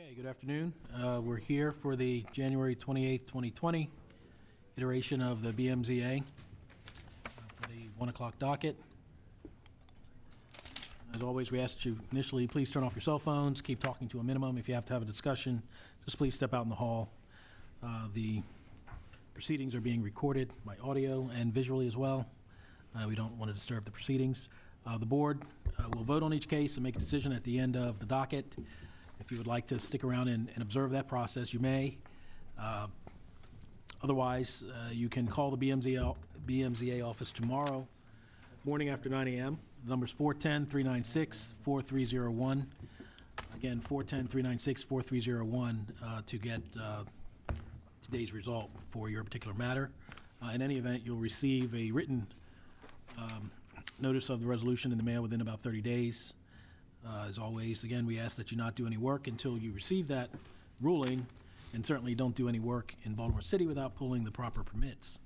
Okay, good afternoon. We're here for the January 28th, 2020 iteration of the BMZA for the 1 o'clock docket. As always, we ask that you initially please turn off your cell phones, keep talking to a minimum. If you have to have a discussion, just please step out in the hall. The proceedings are being recorded by audio and visually as well. We don't want to disturb the proceedings. The board will vote on each case and make a decision at the end of the docket. If you would like to stick around and observe that process, you may. Otherwise, you can call the BMZA office tomorrow morning after 9 a.m. The number's 410-396-4301. Again, 410-396-4301 to get today's result for your particular matter. In any event, you'll receive a written notice of the resolution in the mail within about 30 days. As always, again, we ask that you not do any work until you receive that ruling, and certainly don't do any work in Baltimore City without pulling the proper permits.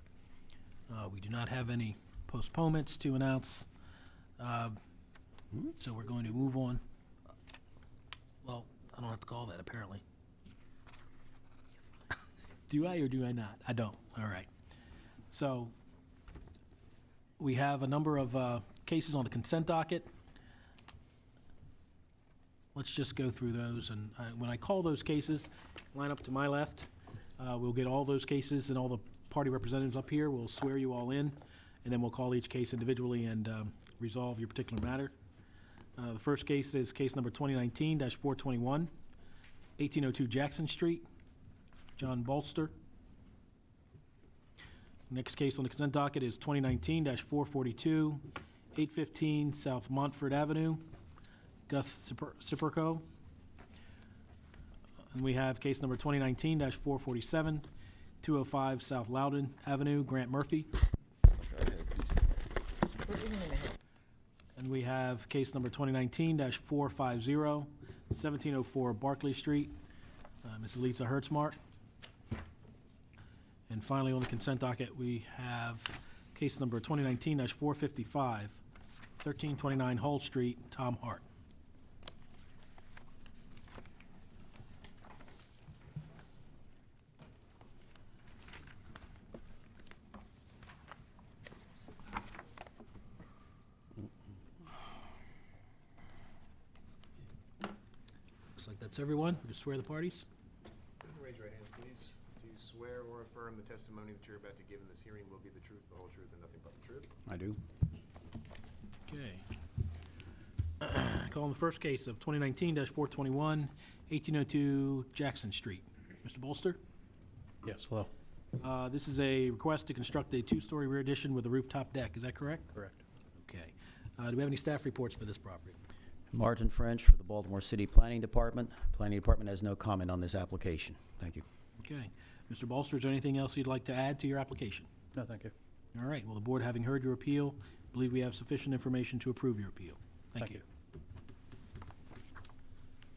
We do not have any postponements to announce, so we're going to move on. Well, I don't have to call that, apparently. Do I or do I not? I don't. All right. So we have a number of cases on the consent docket. Let's just go through those, and when I call those cases, line up to my left. We'll get all those cases and all the party representatives up here. We'll swear you all in, and then we'll call each case individually and resolve your particular matter. The first case is case number 2019-421, 1802 Jackson Street, John Bolster. Next case on the consent docket is 2019-442, 815 South Montford Avenue, Gus Ciperco. And we have case number 2019-447, 205 South Loudon Avenue, Grant Murphy. And we have case number 2019-450, 1704 Barclay Street, Ms. Lisa Hertzmark. And finally, on the consent docket, we have case number 2019-455, 1329 Hull Street, Tom Hart. Looks like that's everyone. We just swear the parties. Raise your right hand, please. Do you swear or affirm the testimony that you're about to give in this hearing will be the truth, the whole truth, and nothing but the truth? I do. Okay. Calling the first case of 2019-421, 1802 Jackson Street. Mr. Bolster? Yes, hello. This is a request to construct a two-story rear addition with a rooftop deck. Is that correct? Correct. Okay. Do we have any staff reports for this property? Martin French for the Baltimore City Planning Department. Planning Department has no comment on this application. Thank you. Okay. Mr. Bolster, is there anything else you'd like to add to your application? No, thank you. All right. Well, the board, having heard your appeal, believe we have sufficient information to approve your appeal. Thank you.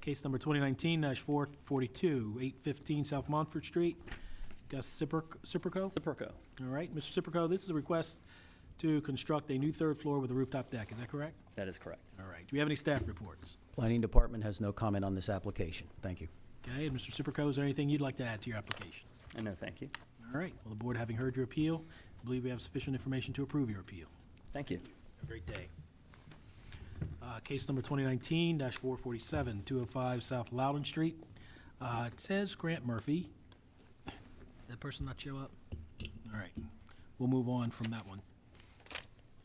Case number 2019-442, 815 South Montford Street, Gus Ciperco? Ciperco. All right. Mr. Ciperco, this is a request to construct a new third floor with a rooftop deck. Is that correct? That is correct. All right. Do we have any staff reports? Planning Department has no comment on this application. Thank you. Okay. And Mr. Ciperco, is there anything you'd like to add to your application? No, thank you. All right. Well, the board, having heard your appeal, I believe we have sufficient information to approve your appeal. Thank you. Have a great day. Case number 2019-447, 205 South Loudon Street. It says Grant Murphy. Did that person not show up? All right. We'll move on from that one.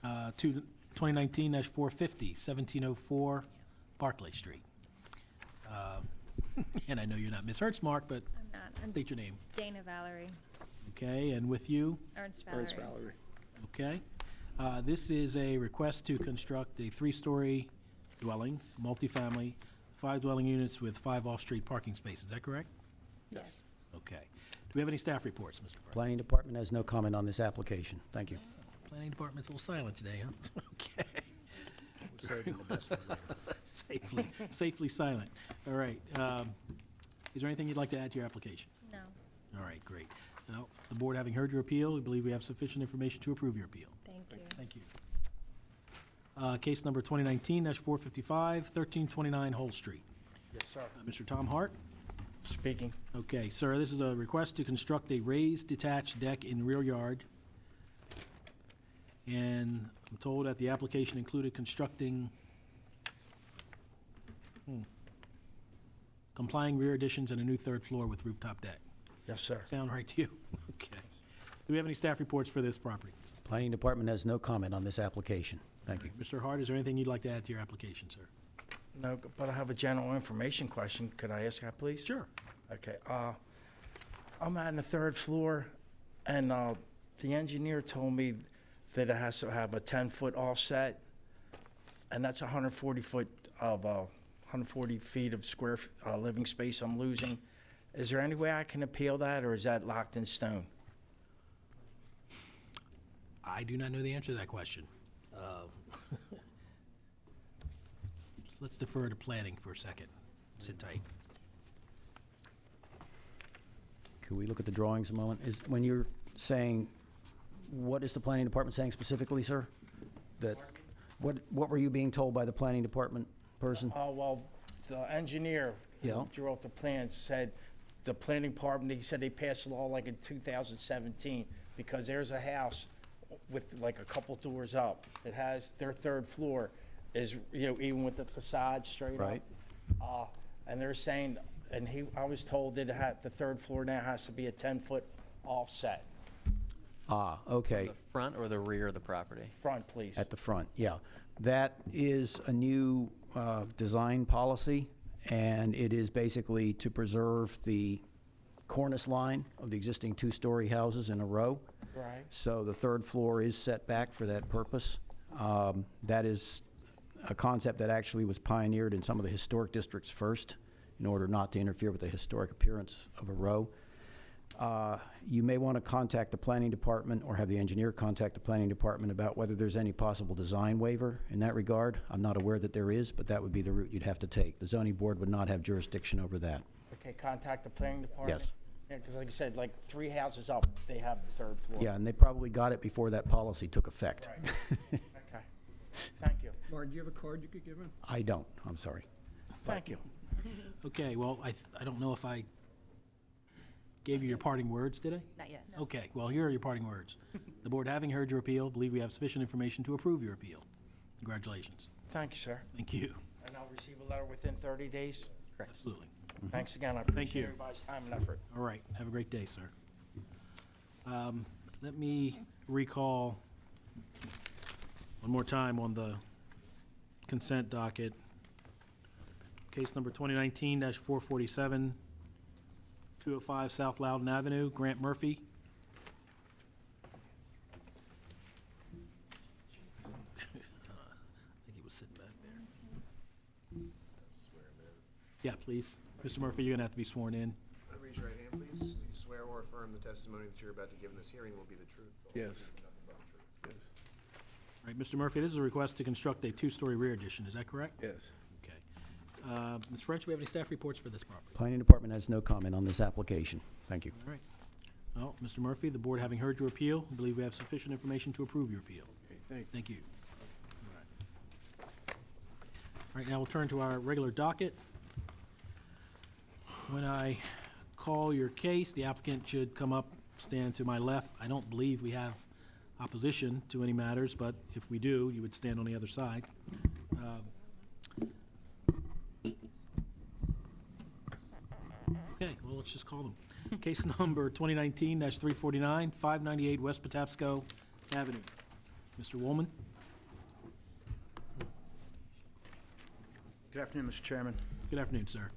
2019-450, 1704 Barclay Street. And I know you're not Ms. Hertzmark, but I'm not. I'm state your name. Dana Valerie. Okay, and with you? Ernst Valerie. Okay. This is a request to construct a three-story dwelling, multifamily, 5 dwelling units with 5 off-street parking spaces. Is that correct? Yes. Okay. Do we have any staff reports, Mr. Park? Planning Department has no comment on this application. Thank you. Planning Department's a little silent today, huh? Okay. Saving the best for later. Safely silent. All right. Is there anything you'd like to add to your application? No. All right, great. Now, the board, having heard your appeal, we believe we have sufficient information to approve your appeal. Thank you. Thank you. Case number 2019-455, 1329 Hull Street. Yes, sir. Mr. Tom Hart? Speaking. Okay, sir, this is a request to construct a raised detached deck in rear yard. And I'm told that the application included constructing complying rear additions and a new third floor with rooftop deck. Yes, sir. Sound right to you? Okay. Do we have any staff reports for this property? Planning Department has no comment on this application. Thank you. Mr. Hart, is there anything you'd like to add to your application, sir? No, but I have a general information question. Could I ask that, please? Sure. Okay, I'm on the third floor, and the engineer told me that it has to have a 10-foot offset, and that's 140 feet of square living space I'm losing. Is there any way I can appeal that, or is that locked in stone? I do not know the answer to that question. Let's defer to planning for a second. Sit tight. Could we look at the drawings a moment? When you're saying, what is the Planning Department saying specifically, sir? That, what were you being told by the Planning Department person? Oh, well, the engineer Yeah. who drew up the plans said the planning department, he said they passed a law like in 2017, because there's a house with like a couple doors up that has their third floor is, even with the facade straight up. Right. And they're saying, and I was told that the third floor now has to be a 10-foot offset. Ah, okay. The front or the rear of the property? Front, please. At the front, yeah. That is a new design policy, and it is basically to preserve the cornice line of the existing two-story houses in a row. Right. So the third floor is set back for that purpose. That is a concept that actually was pioneered in some of the historic districts first, in order not to interfere with the historic appearance of a row. You may want to contact the planning department or have the engineer contact the planning department about whether there's any possible design waiver in that regard. I'm not aware that there is, but that would be the route you'd have to take. The zoning board would not have jurisdiction over that. Okay, contact the planning department? Yes. Yeah, because like I said, like 3 houses up, they have the third floor. Yeah, and they probably got it before that policy took effect. Right. Okay. Thank you. Martin, do you have a card you could give him? I don't, I'm sorry. Thank you. Okay, well, I don't know if I gave you your parting words, did I? Not yet. Okay, well, here are your parting words. The board, having heard your appeal, believe we have sufficient information to approve your appeal. Congratulations. Thank you, sir. Thank you. And I'll receive a letter within 30 days? Absolutely. Thanks again. I you. appreciate everybody's time and effort. All right, have a great day, sir. Let me recall one more time on the consent docket. Case number 2019-447, 205 South Loudon Avenue, Grant Murphy. I think he was sitting back there. Swear him in. Yeah, please. Mr. Murphy, you're going to have to be sworn in. Raise your right hand, please. Do you swear or affirm the testimony that you're about to give in this hearing will be the truth, the whole Yes. truth, and nothing but the truth? All right, Mr. Murphy, this is a request to construct a two-story rear addition. Is that correct? Yes. Okay. Ms. French, do we have any staff reports for this property? Planning Department has no comment on this application. Thank you. All right. Well, Mr. Murphy, the board, having heard your appeal, I believe we have sufficient information to approve your appeal. Okay, thank you. Thank you. All right, now we'll turn to our regular docket. When I call your case, the applicant should come up, stand to my left. I don't believe we have opposition to any matters, but if we do, you would stand on the other side. Okay, well, let's just call them. Case number 2019-349, 598 West Patapsco Avenue. Mr. Woolman? Good afternoon, Mr. Chairman. Good afternoon, sir.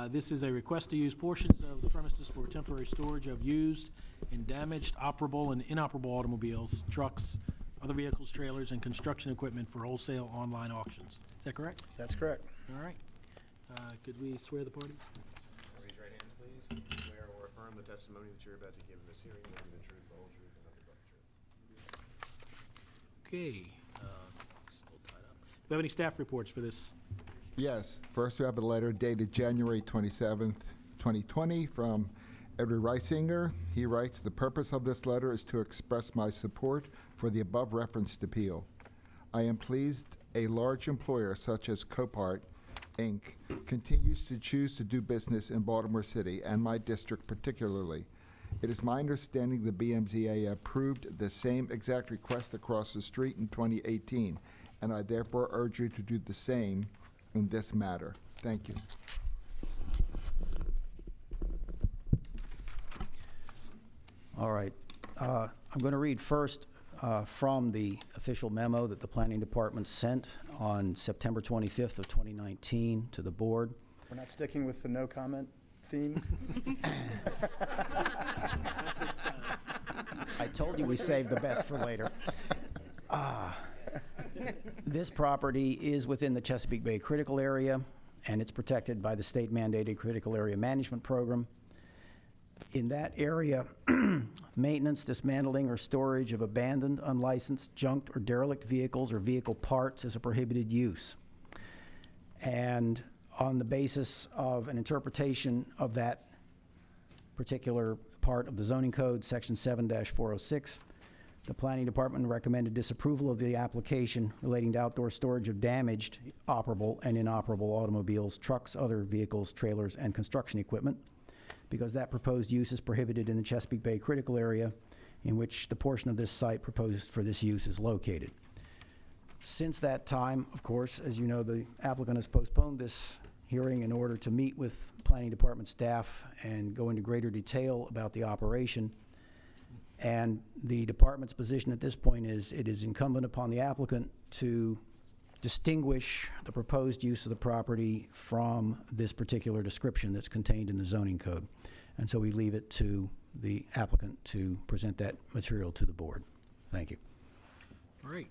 This is a request to use portions of the premises for temporary storage of used and damaged operable and inoperable automobiles, trucks, other vehicles, trailers, and construction equipment for wholesale online auctions. Is that correct? That's correct. All right. Could we swear the party? Raise your right hands, please. Do you swear or affirm the testimony that you're about to give in this hearing will be the truth, the whole truth, and nothing but the truth? Okay. Still tied up. Do we have any staff reports for this? Yes. First, we have a letter dated January 27th, 2020 from Edward Reisinger. He writes, "The purpose of this letter is to express my support for the above referenced appeal. I am pleased a large employer such as Copart Inc., continues to choose to do business in Baltimore City and my district particularly. It is my understanding the BMZA approved the same exact request across the street in 2018, and I therefore urge you to do the same in this matter. Thank you. All right. I'm going to read first from the official memo that the Planning Department sent on September 25th of 2019 to the board. We're not sticking with the no comment theme? I told you we saved the best for later. This property is within the Chesapeake Bay Critical Area, and it's protected by the state-mandated Critical Area Management Program. In that area, maintenance, dismantling, or storage of abandoned, unlicensed, junked, or derelict vehicles or vehicle parts is a prohibited use. And on the basis of an interpretation of that particular part of the zoning code, section 7-406, the Planning Department recommended disapproval of the application relating to outdoor storage of damaged, operable, and inoperable automobiles, trucks, other vehicles, trailers, and construction equipment, because that proposed use is prohibited in the Chesapeake Bay Critical Area, in which the portion of this site proposed for this use is located. Since that time, of course, as you know, the applicant has postponed this hearing in order to meet with Planning Department staff and go into greater detail about the operation. And the department's position at this point is it is incumbent upon the applicant to distinguish the proposed use of the property from this particular description that's contained in the zoning code. And so we leave it to the applicant to present that material to the board. Thank you. All right.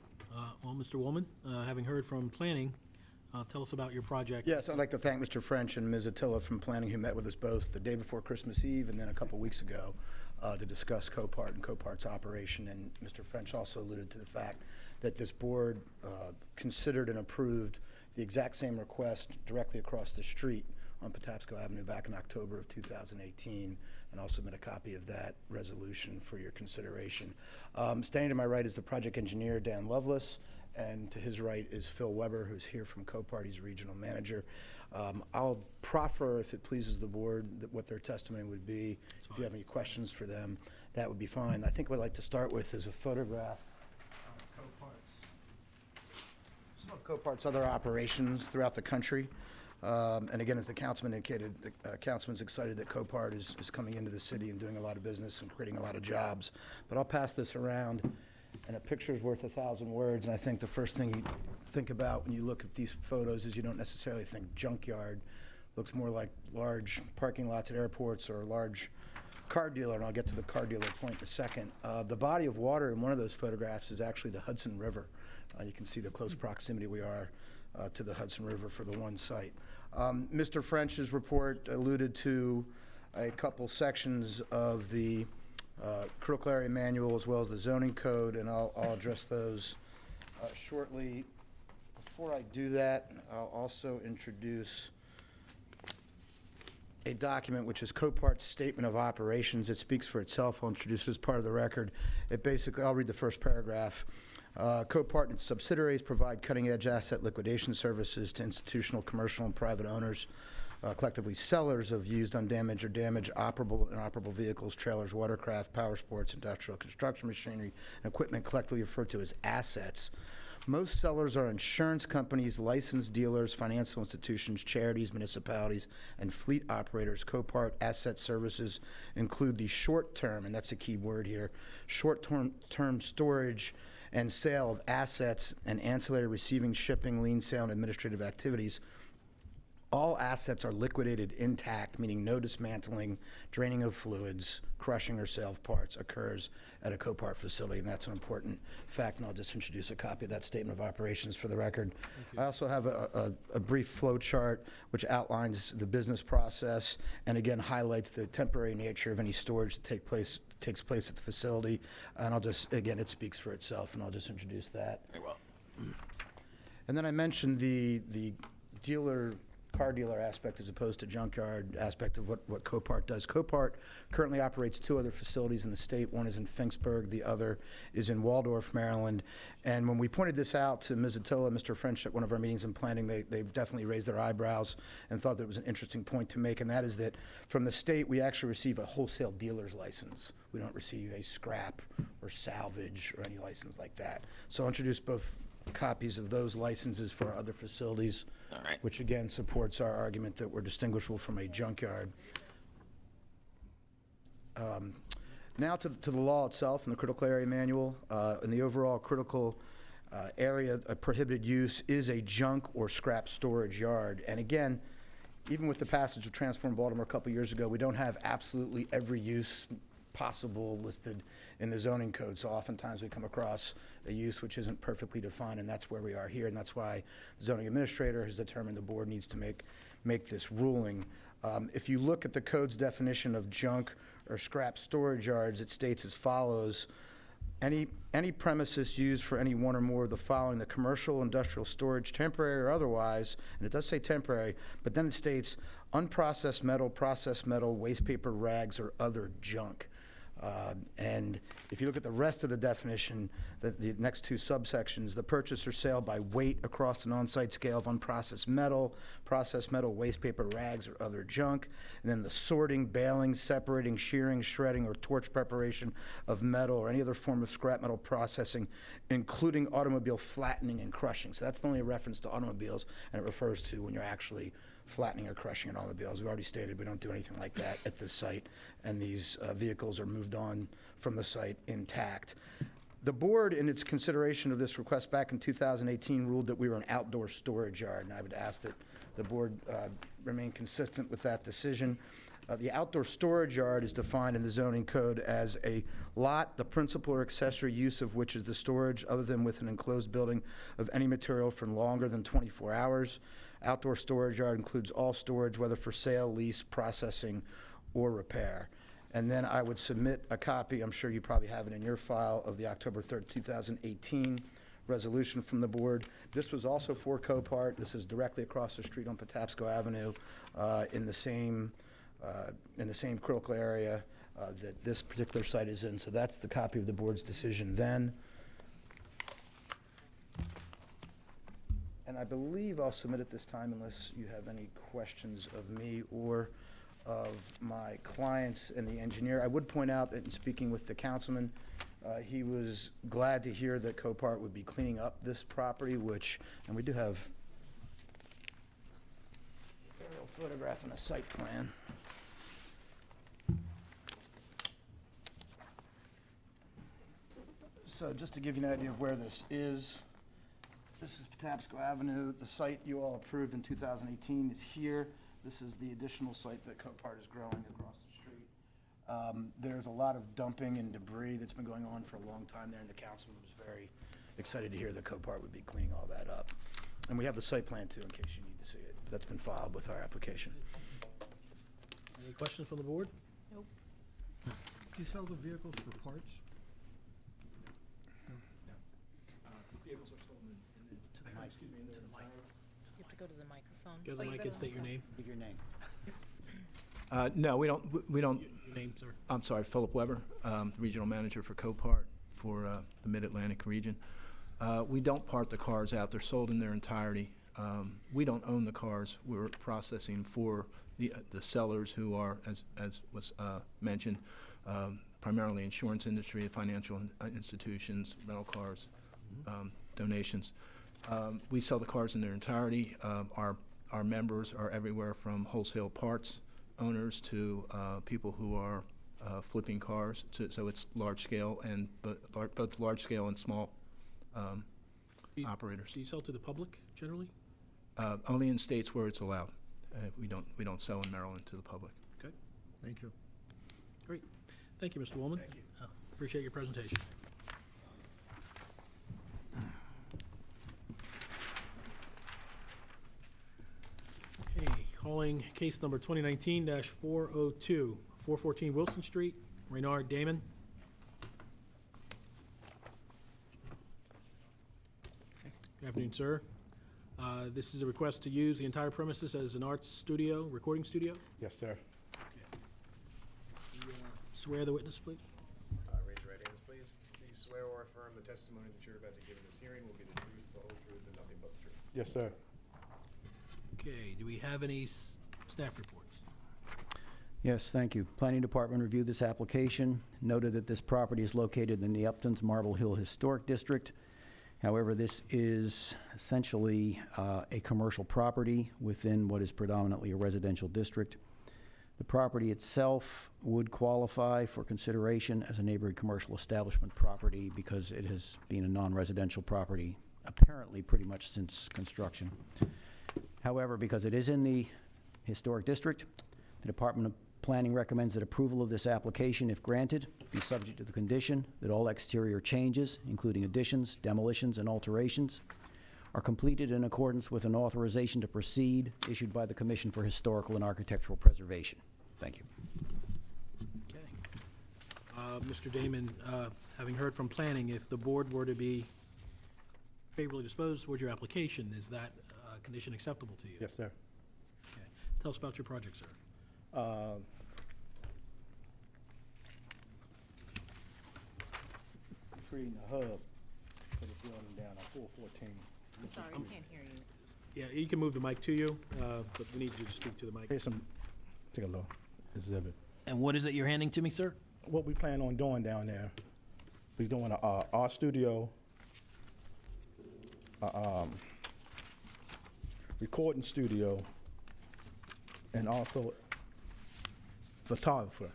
Well, Mr. Woolman, having heard from planning, tell us about your project. Yes, I'd like to thank Mr. French and Ms. Attila from planning who met with us both the day before Christmas Eve and then a couple weeks ago to discuss Copart and Copart's operation. And Mr. French also alluded to the fact that this board considered and approved the exact same request directly across the street on Patapsco Avenue back in October of 2018, and I'll submit a copy of that resolution for your consideration. Standing to my right is the project engineer, Dan Lovelace, and to his right is Phil Weber, who's here from Copart. He's regional manager. I'll proffer, if it pleases the board, what their testimony would be. If you have any questions for them, that would be fine. I think what I'd like to start with is a photograph some of Copart's other operations throughout the country. And again, as the councilman indicated, the councilman's excited that Copart is coming into the city and doing a lot of business and creating a lot of jobs. But I'll pass this around, and a picture's worth 1,000 words, and I think the first thing you think about when you look at these photos is you don't necessarily think junkyard. Looks more like large parking lots at airports or a large car dealer, and I'll get to the car dealer point in a second. The body of water in one of those photographs is actually the Hudson River. You can see the close proximity we are to the Hudson River for the one site. Mr. French's report alluded to a couple sections of the critical area manual as well as the zoning code, and I'll address those shortly. Before I do that, I'll also introduce a document which is Copart's Statement of Operations. It speaks for itself. I'll introduce it as part of the record. It basically, I'll read the first paragraph. Copart and its subsidiaries provide cutting-edge asset liquidation services to institutional, commercial, and private owners, collectively sellers of used, undamaged, or damaged operable and inoperable vehicles, trailers, watercraft, power sports, industrial construction machinery, and equipment collectively referred to as assets. Most sellers are insurance companies, licensed dealers, financial institutions, charities, municipalities, and fleet operators. Copart asset services include the short-term, and that's a key word here, short-term storage and sale of assets and ancillary receiving, shipping, lien sale, and administrative activities. All assets are liquidated intact, meaning no dismantling, draining of fluids, crushing or sale of parts occurs at a Copart facility, and that's an important fact, and I'll just introduce a copy of that statement of operations for the record. I also have a brief flow chart which outlines the business process and again highlights the temporary nature of any storage that takes place at the facility, and I'll just, again, it speaks for itself, and I'll just introduce that. Very well. And then I mentioned the dealer car dealer aspect as opposed to junkyard aspect of what Copart does. Copart currently operates 2 other facilities in the state. One is in Finksburg, the other is in Waldorf, Maryland. And when we pointed this out to Ms. Attila and Mr. French at one of our meetings in planning, they've definitely raised their eyebrows and thought that it was an interesting point to make, and that is that from the state, we actually receive a wholesale dealer's license. We don't receive a scrap or salvage or any license like that. So I'll introduce both copies of those licenses for our other facilities, which again supports our argument that we're distinguishable from a junkyard. Now to the law itself and the critical area manual. In the overall critical area, a prohibited use is a junk or scrap storage yard. And again, even with the passage of Transform Baltimore a couple years ago, we don't have absolutely every use possible listed in the zoning code. So oftentimes we come across a use which isn't perfectly defined, and that's where we are here. And that's why the zoning administrator has determined the board needs to make this ruling. If you look at the code's definition of junk or scrap storage yards, it states as follows: any premises used for any one or more of the following: the commercial, industrial storage, temporary or otherwise, and it does say temporary, but then it states unprocessed metal, processed metal, waste paper, rags, or other junk. And if you look at the rest of the definition, the next 2 subsections, the purchase or sale by weight across an on-site scale of unprocessed metal, processed metal, waste paper, rags, or other junk, and then the sorting, baling, separating, shearing, shredding, or torch preparation of metal or any other form of scrap metal processing, including automobile flattening and crushing. So that's only a reference to automobiles, and it refers to when you're actually flattening or crushing an automobile. As we already stated, we don't do anything like that at this site, and these vehicles are moved on from the site intact. The board, in its consideration of this request back in 2018, ruled that we were an outdoor storage yard, and I would ask that the board remain consistent with that decision. The outdoor storage yard is defined in the zoning code as a lot, the principal or accessory use of which is the storage other than with an enclosed building of any material for longer than 24 hours. Outdoor storage yard includes all storage, whether for sale, lease, processing, or repair. And then I would submit a copy, I'm sure you probably have it in your file, of the October 3rd, 2018 resolution from the board. This was also for Copart. This is directly across the street on Patapsco Avenue in the same critical area that this particular site is in. So that's the copy of the board's decision then. And I believe I'll submit at this time unless you have any questions of me or of my clients and the engineer. I would point out that in speaking with the councilman, he was glad to hear that Copart would be cleaning up this property, and we do have a aerial photograph and a site plan. So just to give you an idea of where this is is Patapsco Avenue. The site you all approved in 2018 is here. This is the additional site that Copart is growing across the street. There's a lot of dumping and debris that's been going on for a long time there, and the councilman was very excited to hear that Copart would be cleaning all that up. And we have the site plan too, in case you need to see it. That's been filed with our application. Any questions from the board? Nope. Do you sell the vehicles for parts? You have to go to the microphone. Go to the mic and state your name. Give your name. No, we don't, Your name, sir. I'm sorry, Philip Weber, Regional Manager for Copart for the Mid-Atlantic region. We don't part the cars out. They're sold in their entirety. We don't own the cars. We're processing for the sellers who are, as was mentioned, primarily insurance industry, financial institutions, rental cars, donations. We sell the cars in their entirety. Our members are everywhere from wholesale parts owners to people who are flipping cars. So it's large scale and both large scale and small operators. Do you sell to the public generally? Only in states where it's allowed. We don't sell in Maryland to the public. Okay, Thank you. great. Thank you, Mr. Woolman. Thank you. Appreciate your presentation. Okay, calling case number 2019-402, 414 Wilson Street, Reynard Damon. Good afternoon, sir. This is a request to use the entire premises as an art studio, recording studio. Yes, sir. Swear the witness, please. Raise your right hands, please. Do you swear or affirm the testimony that you're about to give in this hearing will be the truth, the whole truth, and nothing but the truth? Yes, sir. Okay, do we have any staff reports? Yes, thank you. Planning Department reviewed this application, noted that this property is located in the Upton's Marble Hill Historic District. However, this is essentially a commercial property within what is predominantly a residential district. The property itself would qualify for consideration as a neighborhood commercial establishment property because it has been a non-residential property apparently pretty much since construction. However, because it is in the historic district, the Department of Planning recommends that approval of this application, if granted, be subject to the condition that all exterior changes, including additions, demolitions, and alterations, are completed in accordance with an authorization to proceed issued by the Commission for Historical and Architectural Preservation. Thank you. Okay. Mr. Damon, having heard from planning, if the board were to be favorably disposed toward your application, is that condition acceptable to you? Yes, sir. Okay. Tell us about your project, sir. Creating a hub for the building down on 414. I'm sorry, I can't hear you. Yeah, you can move the mic to you, but we need you to speak to the mic. Here's some, take a look, exhibit. And what is it you're handing to me, sir? What we plan on doing down there, we're doing a art studio, recording studio, and also photographer.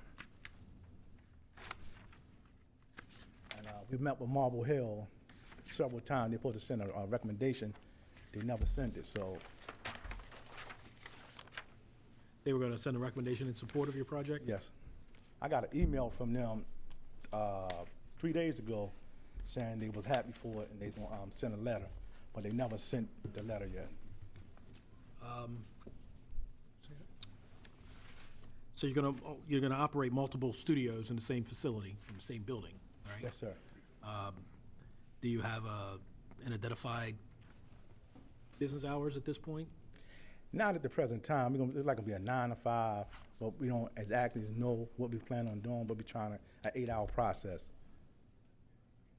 And we met with Marble Hill several times. They're supposed to send a recommendation. They never sent it, so They were going to send a recommendation in support of your project? yes. I got an email from them 3 days ago saying they was happy for it and they gonna send a letter, but they never sent the letter yet. So you're gonna operate multiple studios in the same facility, in the same building, right? Yes, sir. Do you have an identified business hours at this point? Not at the present time. It's like gonna be a 9 to 5, but we don't exactly know what we plan on doing, but we're trying an 8-hour process.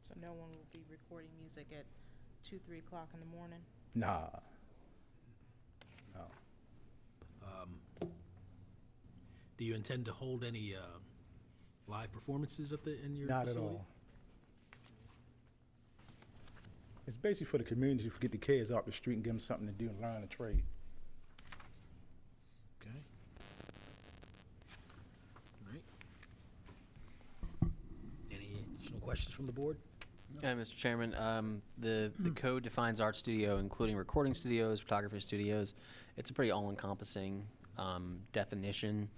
So no one will be recording music at 2, 3 o'clock in the morning? Nah. No. Do you intend to hold any live performances in your Not at facility? all. It's basically for the community to get the kids off the street and give them something to do and learn a trade. Okay. All right. Any additional questions from the board? Mr. Chairman, the code defines art studio, including recording studios, photography studios. It's a pretty all-encompassing definition.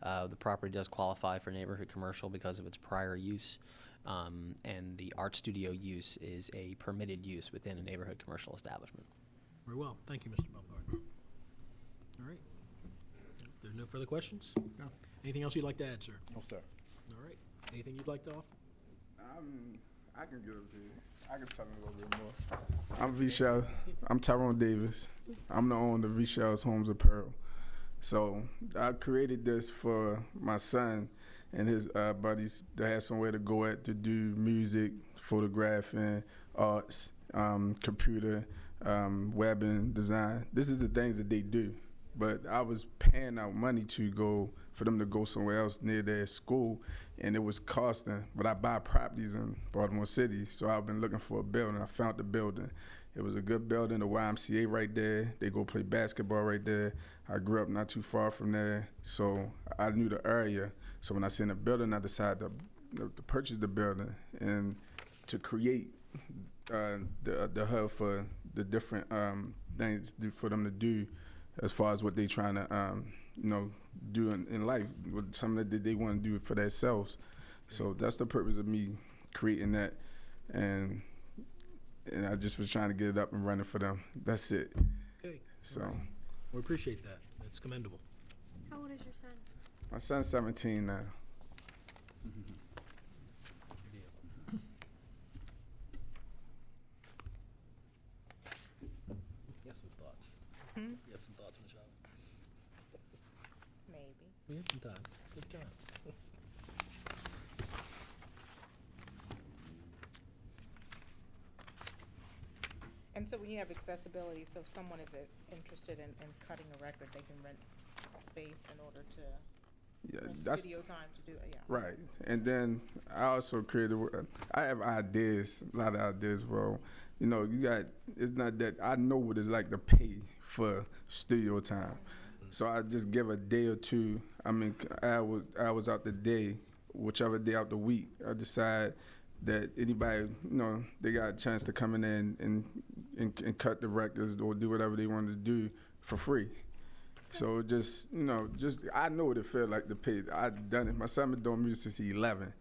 The property does qualify for neighborhood commercial because of its prior use, and the art studio use is a permitted use within a neighborhood commercial establishment. Very well. Thank you, Mr. Baumgart. All right. If there are no further questions? No. Anything else you'd like to add, sir? No, sir. All right. Anything you'd like to offer? I can give it to you. I can tell you a little bit more. I'm V-Shell. I'm Tyrone Davis. I'm the owner of V-Shell's Homes Apparel. So I created this for my son and his buddies to have somewhere to go at to do music, photographing, arts, computer, webbing, design. This is the things that they do. But I was paying out money for them to go somewhere else near their school, and it was costing. But I buy properties in Baltimore City, so I've been looking for a building. I found the building. It was a good building, the YMCA right there. They go play basketball right there. I grew up not too far from there, so I knew the area. So when I seen the building, I decided to purchase the building and to create the hub for the different things for them to do as far as what they trying to do in life, with something that they want to do for themselves. So that's the purpose of me creating that, and I just was trying to get it up and running for them. That's it. Okay. So All right. We appreciate that. That's commendable. How old is your son? my son's 17 now. Yes, Mr. some thoughts, Michelle? Maybe. We have some time. Good time. And so when you have accessibility, so if someone is interested in cutting a record, they can rent space in order to Yeah, rent that's studio time to do it, yeah. right. And then I also created. I have ideas, a lot of ideas. Well, you know, you got. It's not that I know what it's like to pay for studio time, so I just give a day or two. I mean, hours out the day, whichever day out the week. I decide that anybody, you know, they got a chance to come in and cut the records or do whatever they want to do for free. So just, you know, I know what it felt like to pay. I've done it. My son been doing music since he's 11,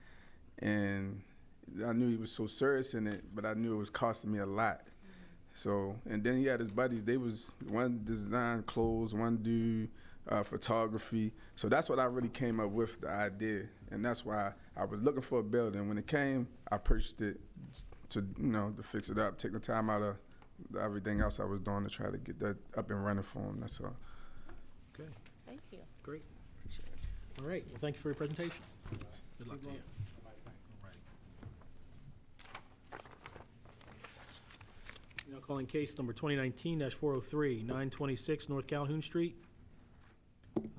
and I knew he was so serious in it, but I knew it was costing me a lot. So, and then he had his buddies. They was one design clothes, one do photography. So that's what I really came up with, the idea, and that's why I was looking for a building. When it came, I purchased it to, you know, to fix it up, take the time out of everything else I was doing to try to get that up and running for him. That's all. Okay, Thank you. great. All right, well, thank you for your presentation. Good luck to you. All right. Now calling case number 2019-403, 926 North Calhoun Street.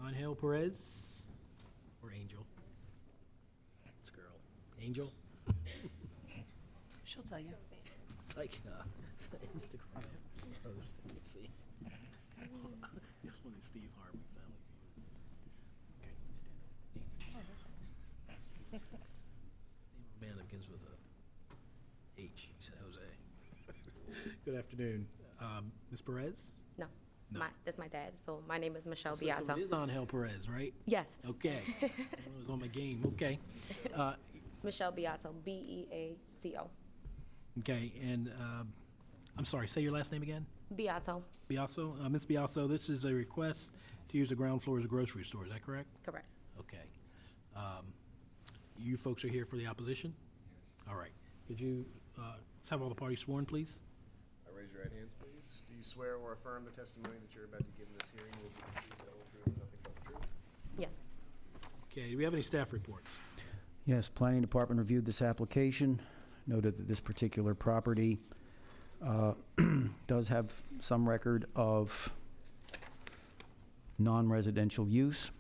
Angel Perez, or Angel? It's a girl. Angel? She'll tell you. It's like Instagram post. Let's see. This one is Steve Harvey Family Feud. Okay, stand up. Name of a band that begins with a H. You said Jose. Good afternoon. Ms. Perez? No. No. That's my dad. So my name is Michelle So Beato. it is Angel Perez, right? Yes. Okay. I was on my game. Okay. Michelle Beato, Beato. Okay, and I'm sorry, say your last name again? Beato. Biasso? Ms. Biasso, this is a request to use the ground floor as a grocery store, is that correct? Correct. Okay. You folks are here for the opposition? All right. Could you, let's have all the parties sworn, please? Raise your right hands, please. Do you swear or affirm the testimony that you're about to give in this hearing will be the truth, the whole truth, and nothing but the truth? Yes. Okay, do we have any staff reports? Yes, Planning Department reviewed this application, noted that this particular property does have some record of non-residential use,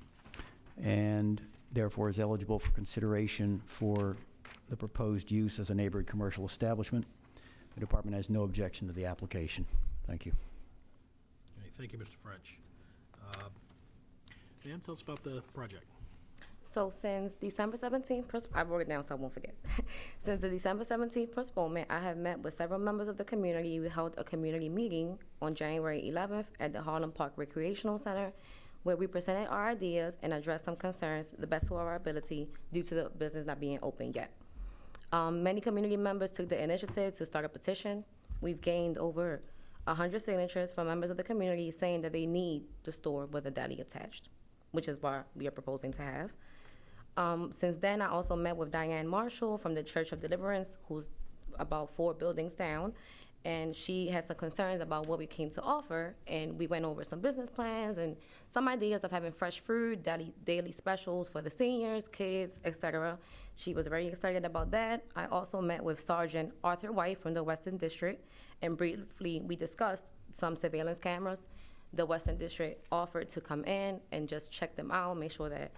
and therefore is eligible for consideration for the proposed use as a neighborhood commercial establishment. The department has no objection to the application. Thank you. Okay, thank you, Mr. French. Ma'am, tell us about the project. So since December 17th, I wrote it down so I won't forget. Since the December 17th postponement, I have met with several members of the community. We held a community meeting on January 11th at the Harlem Park Recreational Center, where we presented our ideas and addressed some concerns to the best of our ability due to the business not being open yet. Many community members took the initiative to start a petition. We've gained over 100 signatures from members of the community saying that they need the store with a deli attached, which is what we are proposing to have. Since then, I also met with Diane Marshall from the Church of Deliverance, who's about 4 buildings down, and she had some concerns about what we came to offer, and we went over some business plans and some ideas of having fresh food, daily specials for the seniors, kids, etc. She was very excited about that. I also met with Sergeant Arthur White from the Western District, and briefly we discussed some surveillance cameras. The Western District offered to come in and just check them out, make sure that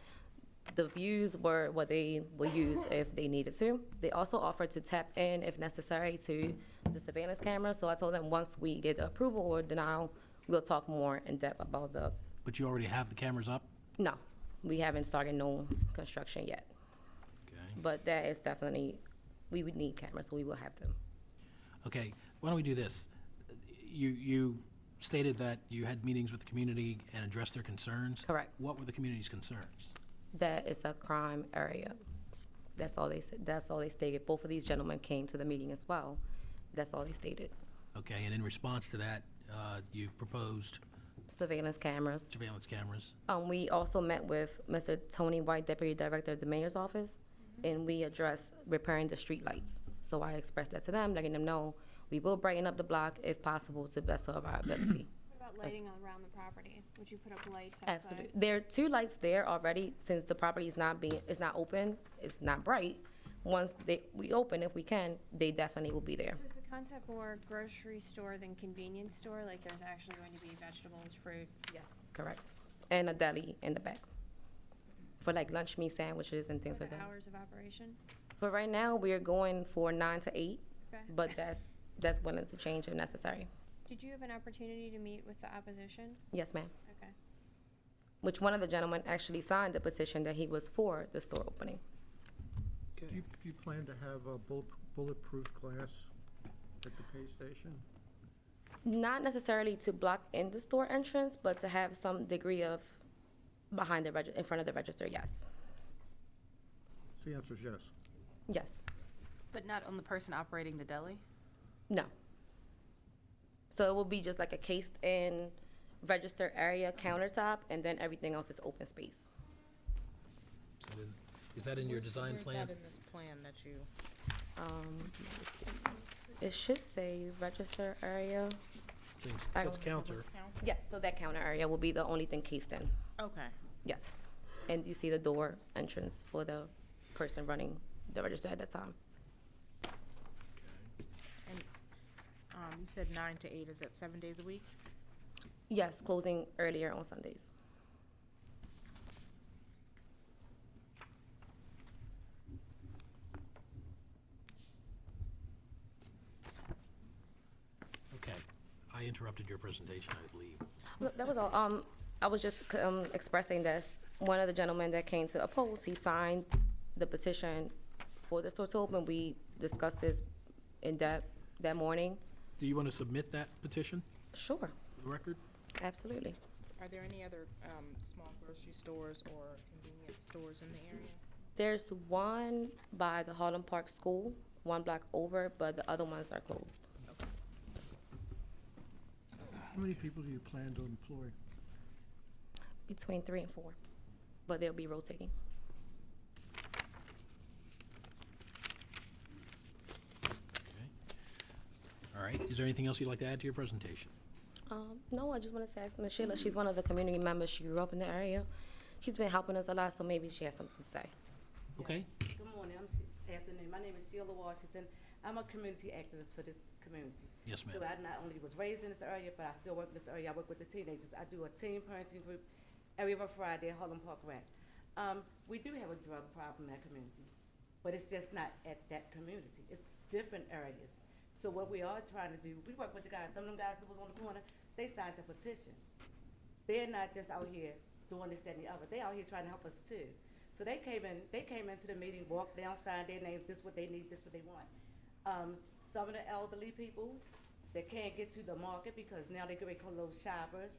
the views were what they will use if they needed to. They also offered to tap in, if necessary, to the surveillance camera. So I told them once we get the approval or denial, we'll talk more in depth about the. But you already have the cameras up? No, we haven't started no construction yet. Okay. But that is definitely, we would need cameras, so we will have them. Okay, why don't we do this? You stated that you had meetings with the community and addressed their concerns. Correct. What were the community's concerns? That is a crime area. That's all they said. That's all they stated. Both of these gentlemen came to the meeting as well. That's all they stated. Okay, and in response to that, you proposed Surveillance cameras. surveillance cameras. We also met with Mr. Tony White, Deputy Director of the Mayor's Office, and we addressed repairing the street lights. So I expressed that to them, letting them know we will brighten up the block if possible to the best of our ability. What about lighting around the property? Would you put up lights outside? Absolutely. There are 2 lights there already, since the property is not open, it's not bright. Once we open, if we can, they definitely will be there. So is the concept more grocery store than convenience store? Like there's actually going to be vegetables, fruit? Yes, correct. And a deli in the back for like lunch meat sandwiches and things What like are the that. hours of operation? For right now, we are going for 9 to 8, Okay. but that's willing to change if necessary. Did you have an opportunity to meet with the opposition? Yes, ma'am. Okay. Which one of the gentlemen actually signed the petition that he was for the store opening. Do you plan to have a bulletproof glass at the pay station? Not necessarily to block in the store entrance, but to have some degree of behind the in front of the register, yes. So the answer is yes. Yes. But not on the person operating the deli? No. So it will be just like a cased in register area countertop, and then everything else is open space. Is that in your design plan? Where's that in this plan that you? Let me see. It should say register area. It says counter. Yes, so that counter area will be the only thing cased in. Okay. Yes. And you see the door entrance for the person running the register at that time. And you said 9 to 8, is that 7 days a week? Yes, closing earlier on Sundays. Okay. I interrupted your presentation, I believe. Look, that was all. I was just expressing this. One of the gentlemen that came to oppose, he signed the petition for the store to open. We discussed this in depth that morning. Do you want to submit that petition Sure, for the record? absolutely. Are there any other small grocery stores or convenience stores in the area? There's one by the Harlem Park School, 1 block over, but the other ones are closed. How many people do you plan to employ? Between 3 and 4, but they'll be rotating. All right. Is there anything else you'd like to add to your presentation? No, I just want to ask Ms. Sheila. She's one of the community members. She grew up in the area. She's been helping us a lot, so maybe she has something to say. Okay. Good morning, afternoon. My name is Sheila Washington. I'm a community activist for this community. Yes, ma'am. So I not only was raised in this area, but I still work in this area. I work with the teenagers. I do a teen parenting group every other Friday at Harlem Park Rec. We do have a drug problem in that community, but it's just not at that community. It's different areas. So what we are trying to do, we work with the guys. Some of them guys that was on the corner, they signed the petition. They're not just out here doing this, that, and the other. They out here trying to help us too. So they came into the meeting, walked down, signed their names, this what they need, this what they want. Some of the elderly people that can't get to the market because now they get close shoppers.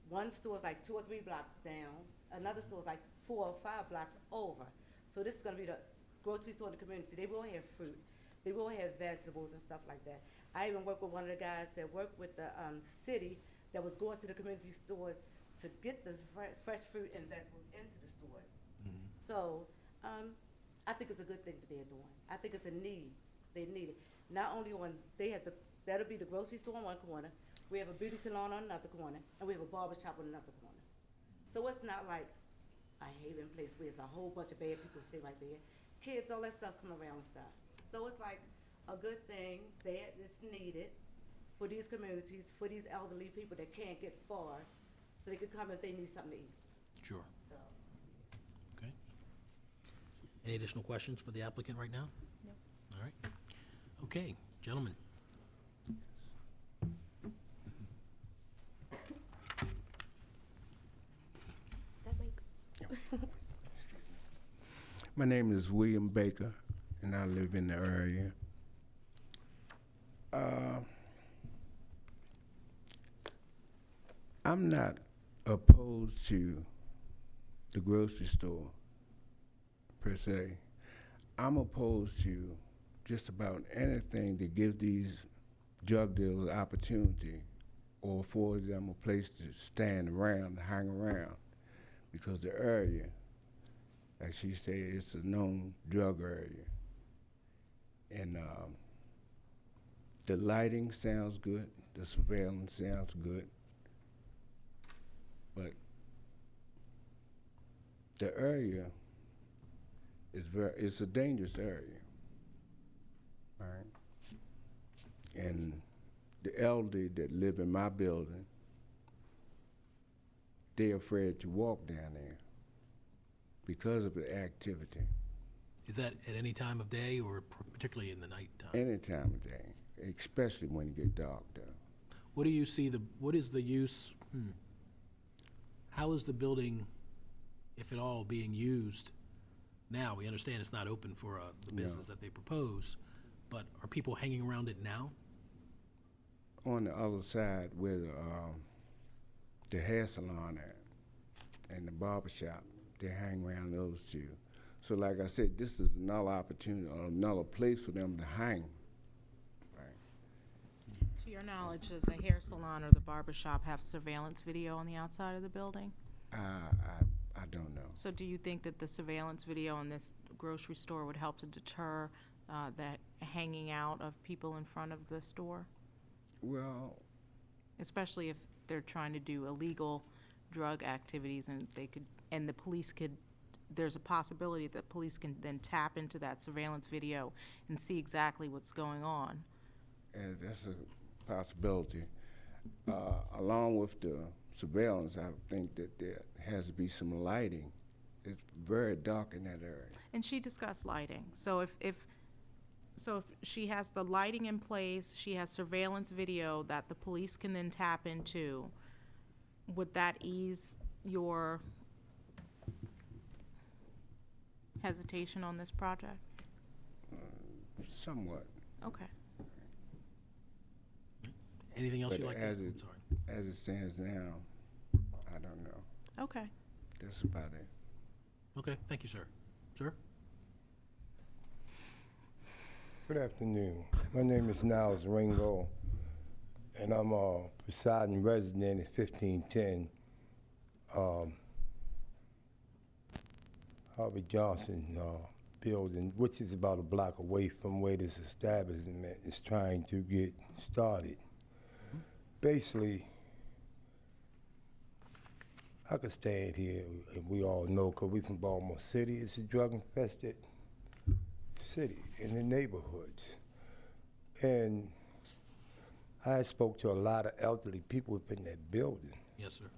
One store is like 2 or 3 blocks down. Another store is like 4 or 5 blocks over. So this is gonna be the grocery store in the community. They will have fruit. They will have vegetables and stuff like that. I even work with one of the guys that worked with the city that was going to the community stores to get the fresh fruit and vegetables into the stores. So I think it's a good thing that they're doing. I think it's a need. They need it. Not only that'll be the grocery store on one corner, we have a beauty salon on another corner, and we have a barber shop on another corner. So it's not like a haven place where there's a whole bunch of bad people stay right there. Kids, all that stuff come around and stuff. So it's like a good thing that it's needed for these communities, for these elderly people that can't get far, so they can come if they need something to eat. Sure. So. Okay. Any additional questions for the applicant right now? No. All right. Okay, gentlemen. My name is William Baker, and I live in the area. I'm not opposed to the grocery store, per se. I'm opposed to just about anything that gives these drug dealers opportunity or affords them a place to stand around, hang around, because the area, like she said, it's a known drug area. And the lighting sounds good. the surveillance sounds good, but the area it's a dangerous area, right? And the elderly that live in my building, they're afraid to walk down there because of the activity. Is that at any time of day or particularly in the nighttime? Any time of day, especially when it get dark though. What do you see what is the use, how is the building, if at all, being used now? We understand it's not open for the business that they propose, but are people hanging around it now? On the other side where the hair salon at and the barber shop, they hang around those two. So like I said, this is another opportunity, or another place for them to hang. To your knowledge, does the hair salon or the barber shop have surveillance video on the outside of the building? I don't know. So do you think that the surveillance video in this grocery store would help to deter that hanging out of people in front of the store? Well, especially if they're trying to do illegal drug activities and the police could, there's a possibility that police can then tap into that surveillance video and see exactly what's going on. And that's a possibility. Along with the surveillance, I think that there has to be some lighting. It's very dark in that area. And she discussed lighting. So if she has the lighting in place, she has surveillance video that the police can then tap into, would that ease your hesitation on this project? Somewhat. Okay. Anything else But you'd like to add? I'm sorry. As it stands now, I don't know. Okay. That's about it. Okay, thank you, sir. Sir? Good afternoon. My name is Niles Ringo, and I'm a presiding resident at 1510 Harvey Johnson building, which is about a block away from where this establishment is trying to get started. Basically, I could stand here, and we all know, because we from Baltimore City, it's a drug-infested city, in the neighborhoods. And I spoke to a lot of elderly people within that building. Yes, sir.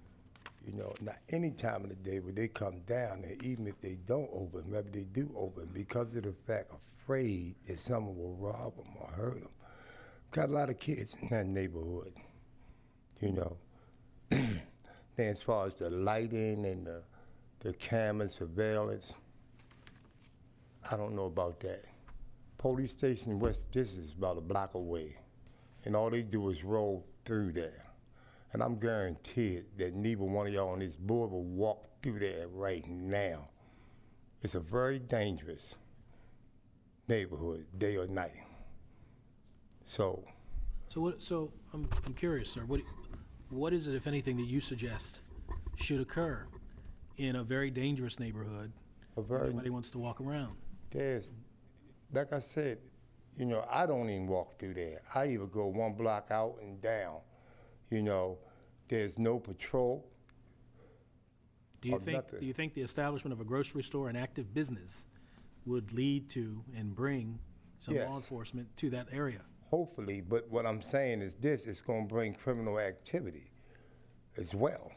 You know, not any time of the day would they come down there, even if they don't open, whether they do open, because of the fact afraid that someone will rob them or hurt them. Got a lot of kids in that neighborhood, you know. Then as far as the lighting and the camera surveillance, I don't know about that. Police station West, this is about a block away, and all they do is roll through there. And I'm guaranteed that neither one of y'all on this board will walk through there right now. It's a very dangerous neighborhood, day or night. So I'm curious, sir. What is it, if anything, that you suggest should occur in a very dangerous neighborhood where nobody wants to walk around? There's, like I said, you know, I don't even walk through there. I either go one block out and down. You know, there's no patrol. Do you think the establishment of a grocery store, an active business, would lead to and bring some law enforcement to that area? Hopefully, but what I'm saying is this, it's going to bring criminal activity as well.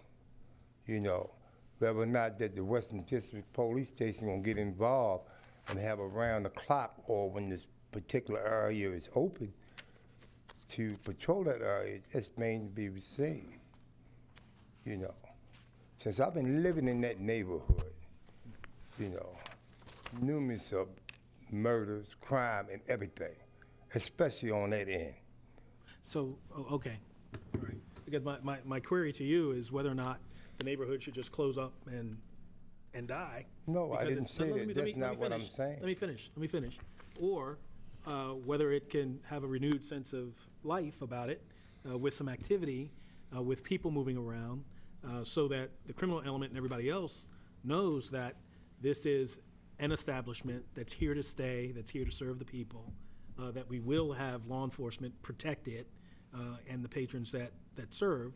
You know, whether or not that the Western District Police Station going to get involved and have around the clock, or when this particular area is open, to patrol that area, it's made to be seen. You know, since I've been living in that neighborhood, you know, numerous of murders, crime, and everything, especially on that end. So, okay, all right. Because my query to you is whether or not the neighborhood should just close up and die. No, I didn't say that. That's not what I'm saying. Let me finish. Or whether it can have a renewed sense of life about it, with some activity, with people moving around, so that the criminal element and everybody else knows that this is an establishment that's here to stay, that's here to serve the people, that we will have law enforcement protect it, and the patrons that serve,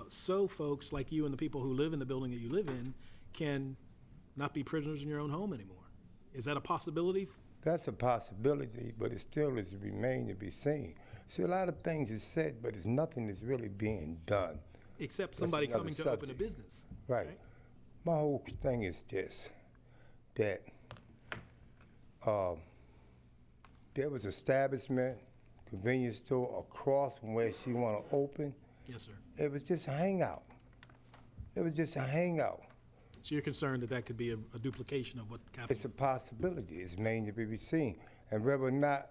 so folks like you and the people who live in the building that you live in can not be prisoners in your own home anymore. Is that a possibility? That's a possibility, but it still is remain to be seen. See, a lot of things is said, but it's nothing that's really being done. Except That's somebody another coming to open a subject. business. Right. My whole thing is this, that there was establishment, convenience store across from where she want to open. Yes, sir. It was just a hangout. It was just a hangout. So you're concerned that that could be a duplication of what happened? It's a possibility. It's mainly to be seen. And whether or not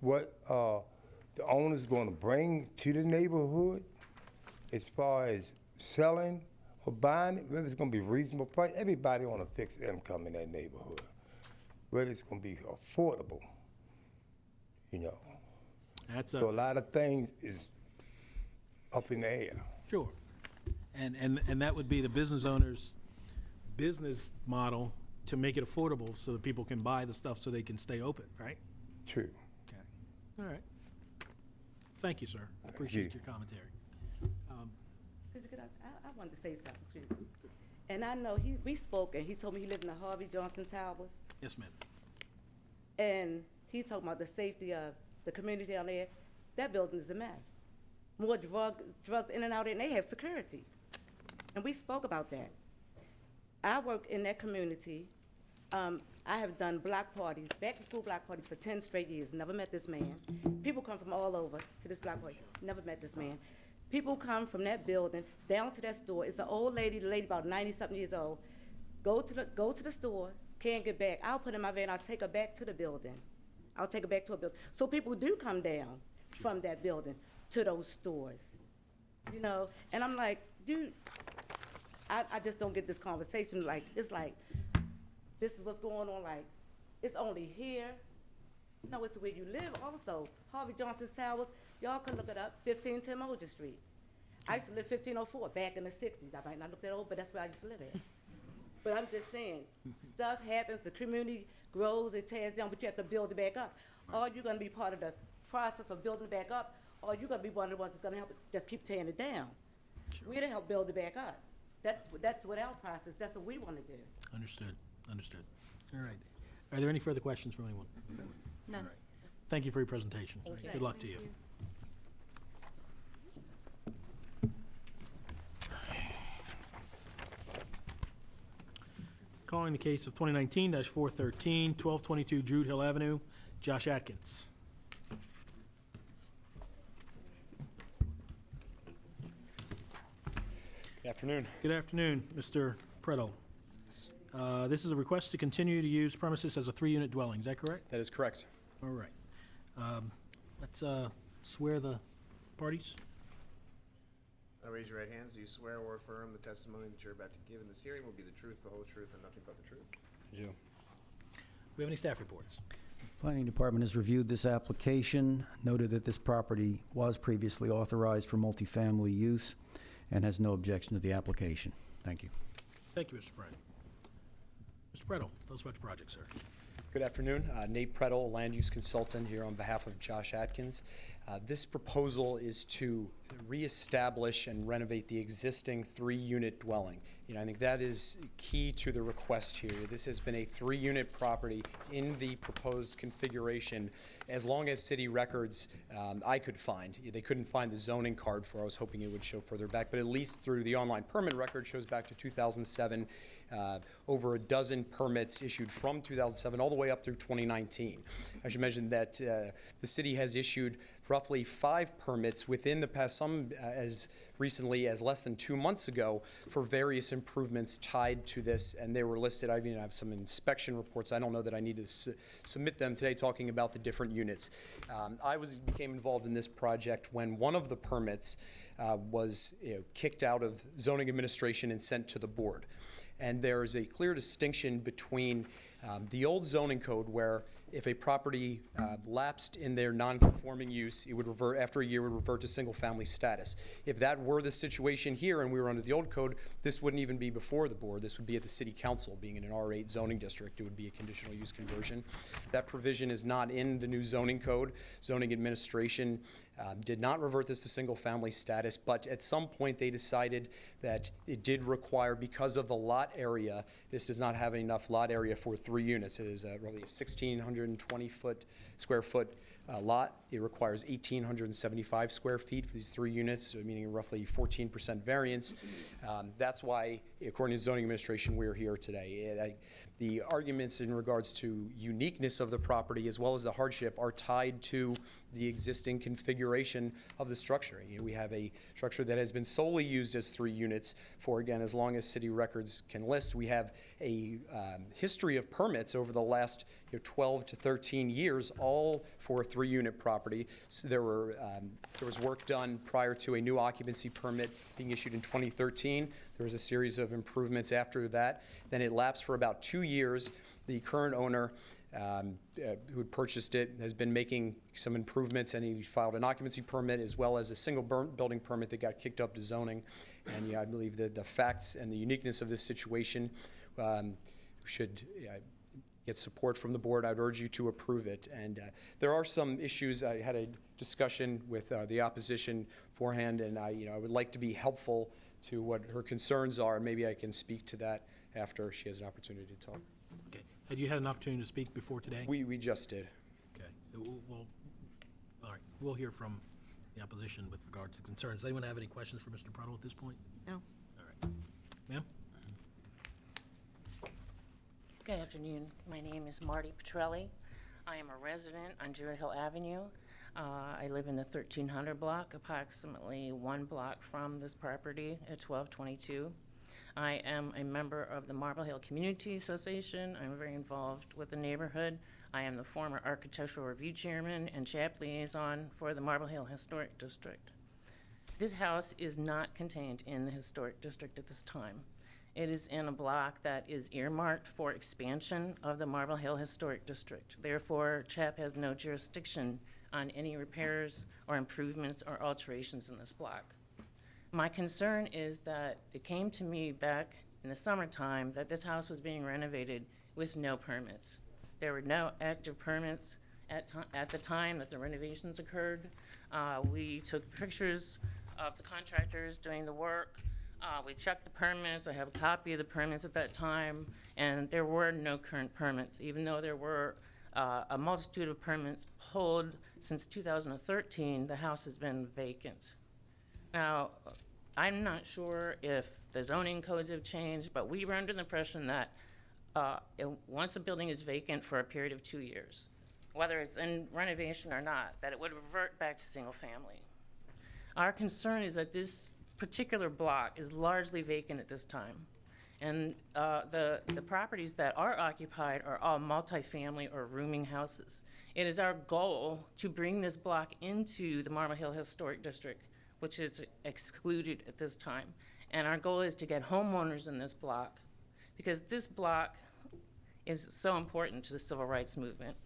what the owner's going to bring to the neighborhood as far as selling or buying it, whether it's going to be reasonable price, everybody on a fixed income in that neighborhood, whether it's going to be affordable, you know. So a lot of things is up in the air. Sure. And that would be the business owner's business model to make it affordable so that people can buy the stuff so they can stay open, right? True. Okay. All right. Thank you, sir. Appreciate your commentary. I wanted to say something, excuse me. And I know we spoke, and he told me he lived in the Harvey Johnson Towers, Yes, ma'am. and he talked about the safety of the community down there. That building is a mess. More drugs in and out, and they have security. And we spoke about that. I work in that community. I have done block parties, back-to-school block parties for 10 straight years. Never met this man. People come from all over to this block party. Never met this man. People come from that building down to that store. It's an old lady, the lady about 90-something years old. Go to the store, can't get back. I'll put her in my van. I'll take her back to the building. I'll take her back to a building. So people do come down from that building to those stores, you know. And I'm like, dude, I just don't get this conversation. Like, it's like, this is what's going on. Like, it's only here. No, it's where you live also. Harvey Johnson Towers, y'all can look it up, 1510 Moja Street. I used to live 1504 back in the 60s. I might not look that old, but that's where I used to live at. But I'm just saying, stuff happens, the community grows, it tears down, but you have to build it back up. Or you're gonna be part of the process of building it back up, or you're gonna be one of the ones that's gonna help it just keep tearing it down. We're to help build it back up. That's what our process, that's what we wanna do. Understood. All right. Are there any further questions from anyone? None. Thank you for your presentation. Thank you. Good luck to you. Calling the case of 2019-413, 1222 Druid Hill Avenue, Josh Atkins. Good afternoon. Good afternoon, Mr. Preto. This is a request to continue to use premises as a 3-unit dwelling, is that correct? That is correct. All right. Let's swear the parties. Raise your right hands. Do you swear or affirm the testimony that you're about to give in this hearing will be the truth, the whole truth, and nothing but the truth? I do. We have any staff reports? Planning Department has reviewed this application, noted that this property was previously authorized for multifamily use, and has no objection to the application. Thank you. Thank you, Mr. Friend. Mr. Preto, tell us about your project, sir. Good afternoon. Nate Prettle, land use consultant here on behalf of Josh Atkins. This proposal is to reestablish and renovate the existing 3-unit dwelling. I think that is key to the request here. This has been a 3-unit property in the proposed configuration as long as city records I could find. They couldn't find the zoning card for it. I was hoping it would show further back, but at least through the online permit record shows back to 2007, over a dozen permits issued from 2007 all the way up through 2019. I should mention that the city has issued roughly 5 permits within the past, some as recently as less than 2 months ago, for various improvements tied to this, and they were listed. I even have some inspection reports. I don't know that I need to submit them today, talking about the different units. I became involved in this project when one of the permits was kicked out of zoning administration and sent to the board. And there is a clear distinction between the old zoning code, where if a property lapsed in their non-conforming use, it would revert, after a year, would revert to single-family status. If that were the situation here and we were under the old code, this wouldn't even be before the board. This would be at the city council. Being in an R8 zoning district, it would be a conditional use conversion. That provision is not in the new zoning code. Zoning administration did not revert this to single-family status, but at some point they decided that it did require, because of the lot area, this does not have enough lot area for 3 units. It is really a 1,620 square foot lot. It requires 1,875 square feet for these 3 units, meaning roughly 14% variance. That's why, according to zoning administration, we're here today. The arguments in regards to uniqueness of the property as well as the hardship are tied to the existing configuration of the structure. We have a structure that has been solely used as 3 units for, again, as long as city records can list. We have a history of permits over the last 12 to 13 years, all for a 3-unit property. So there was work done prior to a new occupancy permit being issued in 2013. There was a series of improvements after that. Then it lapsed for about 2 years. The current owner who had purchased it has been making some improvements, and he filed an occupancy permit as well as a single building permit that got kicked up to zoning. And I believe that the facts and the uniqueness of this situation should get support from the board. I'd urge you to approve it. And there are some issues. I had a discussion with the opposition beforehand, and I would like to be helpful to what her concerns are. Maybe I can speak to that after she has an opportunity to talk. Okay. Had you had an opportunity to speak before today? We just did. Okay. All right. We'll hear from the opposition with regard to concerns. Does anyone have any questions for Mr. Prado at this point? No. All right. Ma'am? Good afternoon. My name is Marty Petrelli. I am a resident on Druid Hill Avenue. I live in the 1300 block, approximately 1 block from this property at 1222. I am a member of the Marble Hill Community Association. I'm very involved with the neighborhood. I am the former Architectural Review Chairman and Chap Liaison for the Marble Hill Historic District. This house is not contained in the Historic District at this time. It is in a block that is earmarked for expansion of the Marble Hill Historic District. Therefore, CHAP has no jurisdiction on any repairs or improvements or alterations in this block. My concern is that it came to me back in the summertime that this house was being renovated with no permits. There were no active permits at the time that the renovations occurred. We took pictures of the contractors doing the work. We checked the permits. I have a copy of the permits at that time, and there were no current permits, even though there were a multitude of permits pulled since 2013. The house has been vacant. Now, I'm not sure if the zoning codes have changed, but we were under the impression that once a building is vacant for a period of 2 years, whether it's in renovation or not, that it would revert back to single family. Our concern is that this particular block is largely vacant at this time. And the properties that are occupied are all multifamily or rooming houses. It is our goal to bring this block into the Marble Hill Historic District, which is excluded at this time. And our goal is to get homeowners in this block, because this block is so important to the civil rights movement.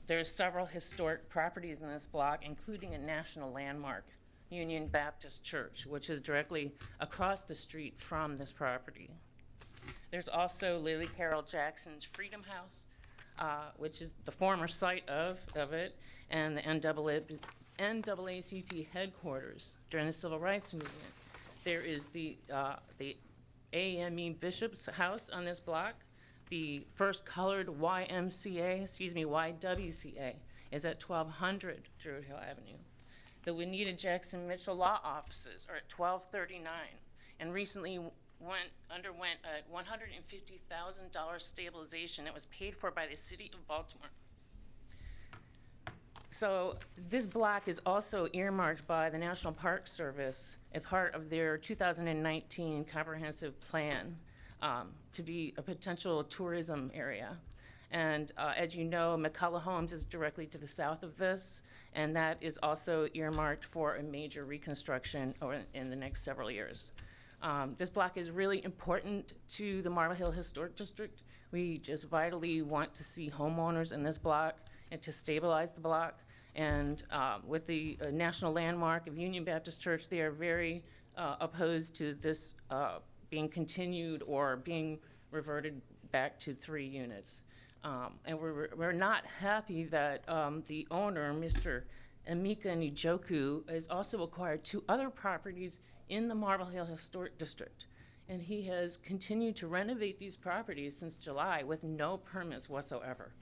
There's several historic properties in this block, including a national landmark, Union Baptist Church, which is directly across the street from this property. There's also Lily Carroll Jackson's Freedom House, which is the former site of it, and the NAACP headquarters during the civil rights movement. There is the AME Bishop's house on this block. The first colored YMCA is at 1200 Druid Hill Avenue. The Juanita Jackson Mitchell Law Offices are at 1239, and recently underwent a $150,000 stabilization that was paid for by the city of Baltimore. So this block is also earmarked by the National Park Service as part of their 2019 comprehensive plan to be a potential tourism area. And as you know, McCullough Homes is directly to the south of this, and that is also earmarked for a major reconstruction in the next several years. This block is really important to the Marble Hill Historic District. We just vitally want to see homeowners in this block and to stabilize the block. And with the National Landmark of Union Baptist Church, they are very opposed to this being continued or being reverted back to 3 units. And we're not happy that the owner, Mr. Emeka Nijoku has also acquired 2 other properties in the Marble Hill Historic District. And he has continued to renovate these properties since July with no permits whatsoever.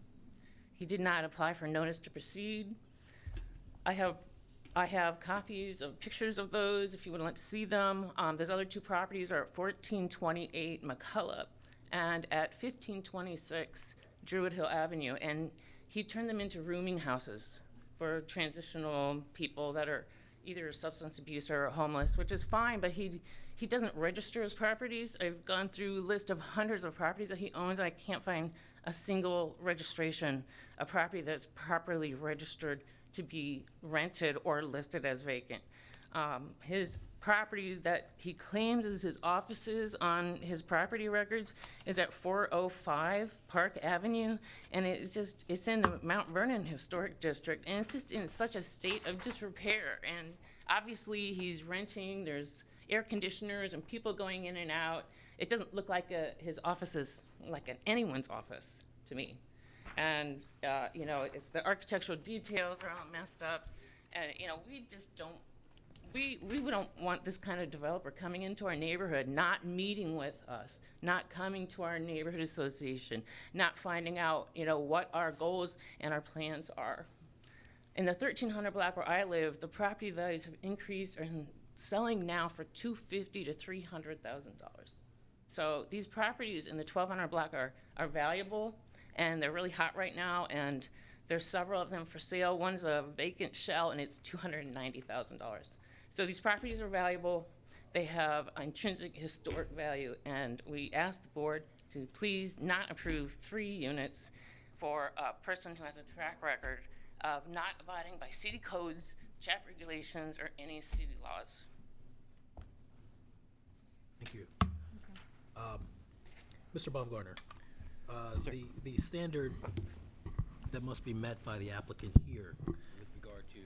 He did not apply for notice to proceed. I have copies of pictures of those if you would like to see them. Those other 2 properties are at 1428 McCullough and at 1526 Druid Hill Avenue. And he turned them into rooming houses for transitional people that are either substance abuse or homeless, which is fine, but he doesn't register his properties. I've gone through a list of hundreds of properties that he owns. I can't find a single registration, a property that's properly registered to be rented or listed as vacant. His property that he claims is his offices on his property records is at 405 Park Avenue, and it's in the Mount Vernon Historic District, and it's just in such a state of disrepair. And obviously he's renting, there's air conditioners and people going in and out. It doesn't look like his office is like anyone's office to me. And, it's the architectural details are all messed up. And, we just don't, we don't want this kind of developer coming into our neighborhood, not meeting with us, not coming to our neighborhood association, not finding out, what our goals and our plans are. In the 1300 block where I live, the property values have increased and selling now for $250,000 to $300,000. So these properties in the 1200 block are valuable, and they're really hot right now, and there's several of them for sale. One's a vacant shell, and it's $290,000. So these properties are valuable. They have intrinsic historic value, and we ask the board to please not approve 3 units for a person who has a track record of not abiding by city codes, chap regulations, or any city laws. Thank you. Mr. Baumgartner, the standard that must be met by the applicant here with regard to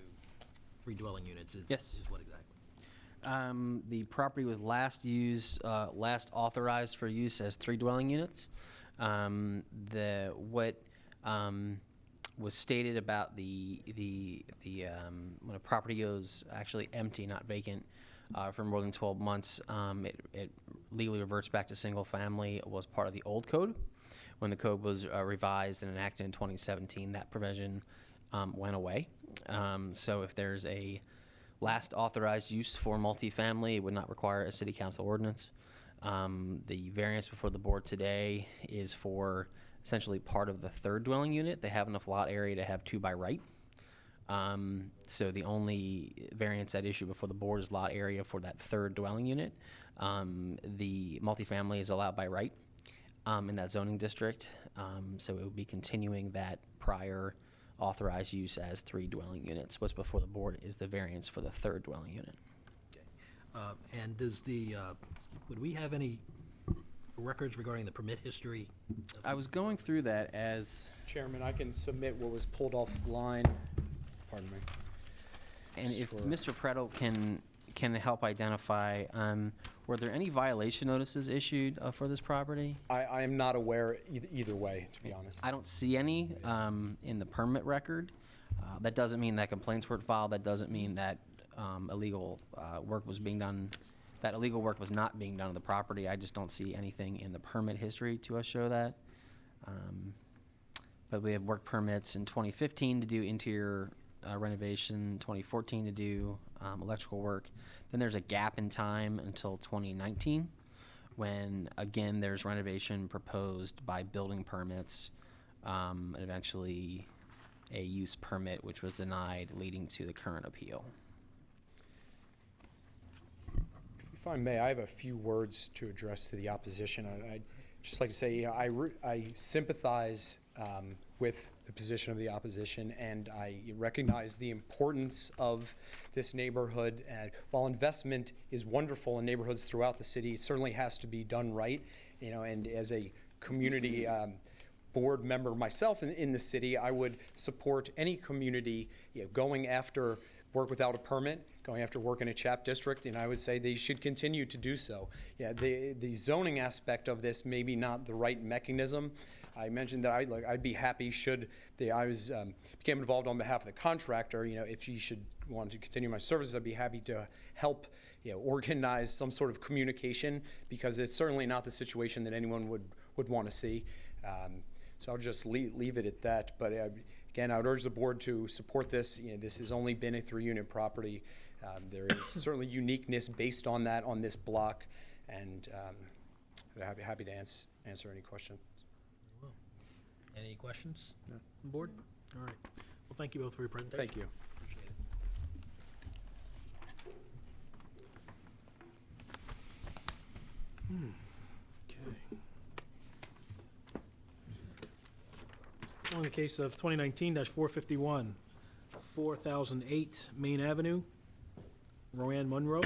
3 dwelling units is what exactly? The property was last authorized for use as 3 dwelling units. What was stated about the when a property goes actually empty, not vacant, for more than 12 months, it legally reverts back to single family. It was part of the old code. When the code was revised and enacted in 2017, that provision went away. So if there's a last authorized use for multifamily, it would not require a city council ordinance. The variance before the board today is for essentially part of the 3rd dwelling unit. They have enough lot area to have 2 by right. So the only variance at issue before the board is lot area for that 3rd dwelling unit. The multifamily is allowed by right in that zoning district. So it would be continuing that prior authorized use as 3 dwelling units. What's before the board is the variance for the 3rd dwelling unit. And does would we have any records regarding the permit history? I was going through that as... Chairman, I can submit what was pulled offline. Pardon me. And if Mr. Prettle can help identify, were there any violation notices issued for this property? I am not aware either way, to be honest. I don't see any in the permit record. That doesn't mean that complaints were filed. That doesn't mean that illegal work was being done. That illegal work was not being done on the property. I just don't see anything in the permit history to show that. But we have work permits in 2015 to do interior renovation, 2014 to do electrical work. Then there's a gap in time until 2019 when, again, there's renovation proposed by building permits and eventually a use permit which was denied, leading to the current appeal. If I may, I have a few words to address to the opposition. I'd just like to say, I sympathize with the position of the opposition, and I recognize the importance of this neighborhood. While investment is wonderful in neighborhoods throughout the city, it certainly has to be done right. And as a community board member myself in the city, I would support any community going after work without a permit, going after work in a CHAP district, and I would say they should continue to do so. The zoning aspect of this may be not the right mechanism, I mentioned that I'd be happy should became involved on behalf of the contractor. If she should want to continue my services, I'd be happy to help organize some sort of communication, because it's certainly not the situation that anyone would want to see. So I'll just leave it at that. But again, I would urge the board to support this. This has only been a 3-unit property. There is certainly uniqueness based on that on this block, and I'd be happy to answer any questions. Any questions? No. Board? All right. Well, thank you both for your presentation. Thank you. Appreciate it. Okay. On the case of 2019-451, 4008 Main Avenue, Roanne Monroe.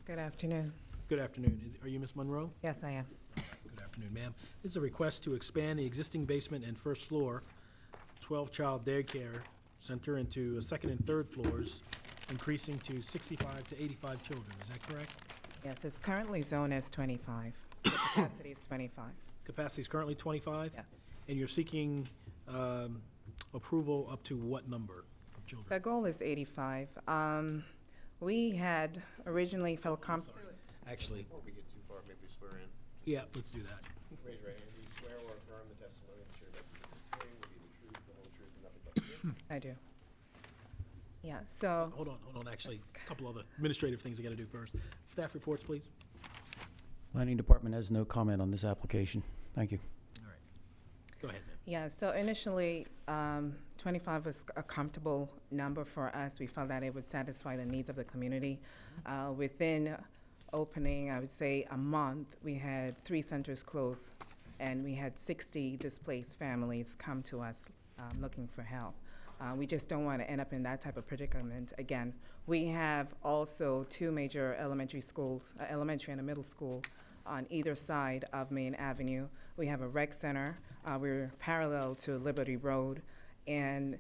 Good afternoon. Good afternoon. Are you Miss Monroe? Yes, I am. Good afternoon, ma'am. This is a request to expand the existing basement and first floor 12-child daycare center into a second and third floors, increasing to 65 to 85 children. Is that correct? Yes, it's currently zoned as 25. The capacity is 25. Capacity is currently 25? Yes. And you're seeking approval up to what number of children? The goal is 85. We had originally felt comfortable. Actually, Before we get too far, maybe we swear in. yeah, let's do that. Raise your right hand. Do you swear or affirm the testimony that you're about to give this hearing will be the truth, the whole truth, and nothing but the truth? I do. Yeah, so Hold on. Actually, a couple other administrative things I got to do first. Staff reports, please. Planning Department has no comment on this application. Thank you. All right. Go ahead, ma'am. yeah, so initially, 25 was a comfortable number for us. We felt that it would satisfy the needs of the community. Within opening, I would say a month, we had 3 centers close, and we had 60 displaced families come to us looking for help. We just don't want to end up in that type of predicament again. We have also 2 major elementary schools, elementary and a middle school, on either side of Main Avenue. We have a rec center. We're parallel to Liberty Road, and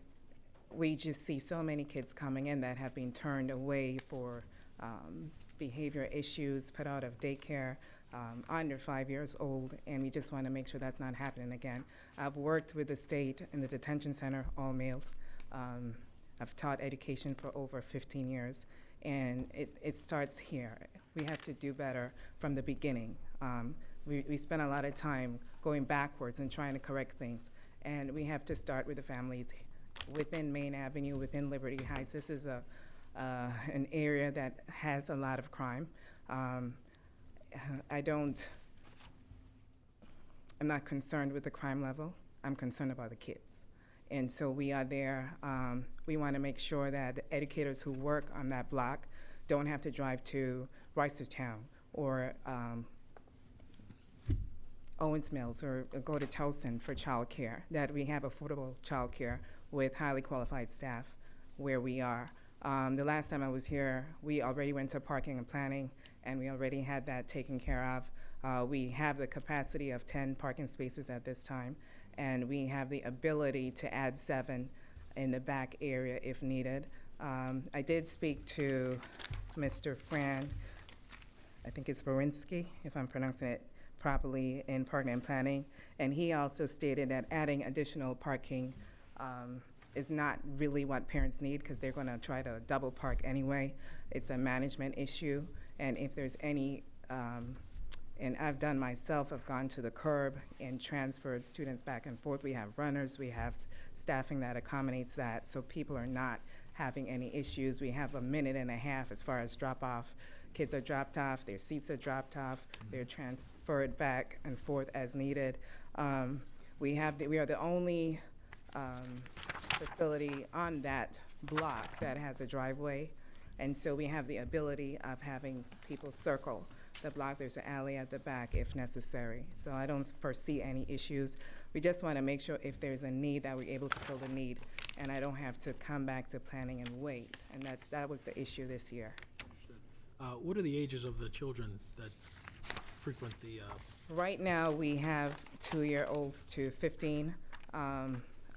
we just see so many kids coming in that have been turned away for behavior issues, put out of daycare, under 5 years old, and we just want to make sure that's not happening again. I've worked with the state in the detention center, all males. I've taught education for over 15 years, and it starts here. We have to do better from the beginning. We spend a lot of time going backwards and trying to correct things, and we have to start with the families within Main Avenue, within Liberty Heights. This is an area that has a lot of crime. I'm not concerned with the crime level. I'm concerned about the kids. And so we are there. We want to make sure that the educators who work on that block don't have to drive to Reisterstown or Owens Mills or go to Towson for childcare, that we have affordable childcare with highly qualified staff where we are. The last time I was here, we already went to parking and planning, and we already had that taken care of. We have the capacity of 10 parking spaces at this time, and we have the ability to add 7 in the back area if needed. I did speak to Mr. Fran, I think it's Borinsky, if I'm pronouncing it properly, in Parking and Planning, and he also stated that adding additional parking is not really what parents need, because they're going to try to double park anyway. It's a management issue, and if there's any, and I've done myself, I've gone to the curb and transferred students back and forth. We have runners, we have staffing that accommodates that, so people are not having any issues. We have a minute and a half as far as drop off. Kids are dropped off, their seats are dropped off, they're transferred back and forth as needed. We are the only facility on that block that has a driveway, and so we have the ability of having people circle the block. There's an alley at the back if necessary, so I don't foresee any issues. We just want to make sure if there's a need that we're able to fill the need, and I don't have to come back to planning and wait, and that was the issue this year. What are the ages of the children that frequent the? Right now, we have 2-year-olds to 15.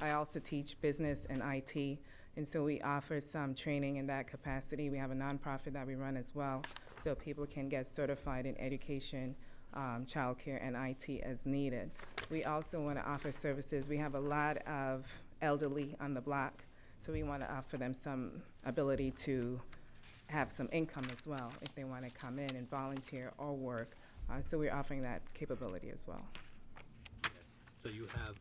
I also teach business and IT, and so we offer some training in that capacity. We have a nonprofit that we run as well, so people can get certified in education, childcare, and IT as needed. We also want to offer services. We have a lot of elderly on the block, so we want to offer them some ability to have some income as well if they want to come in and volunteer or work. So we're offering that capability as well. So you have,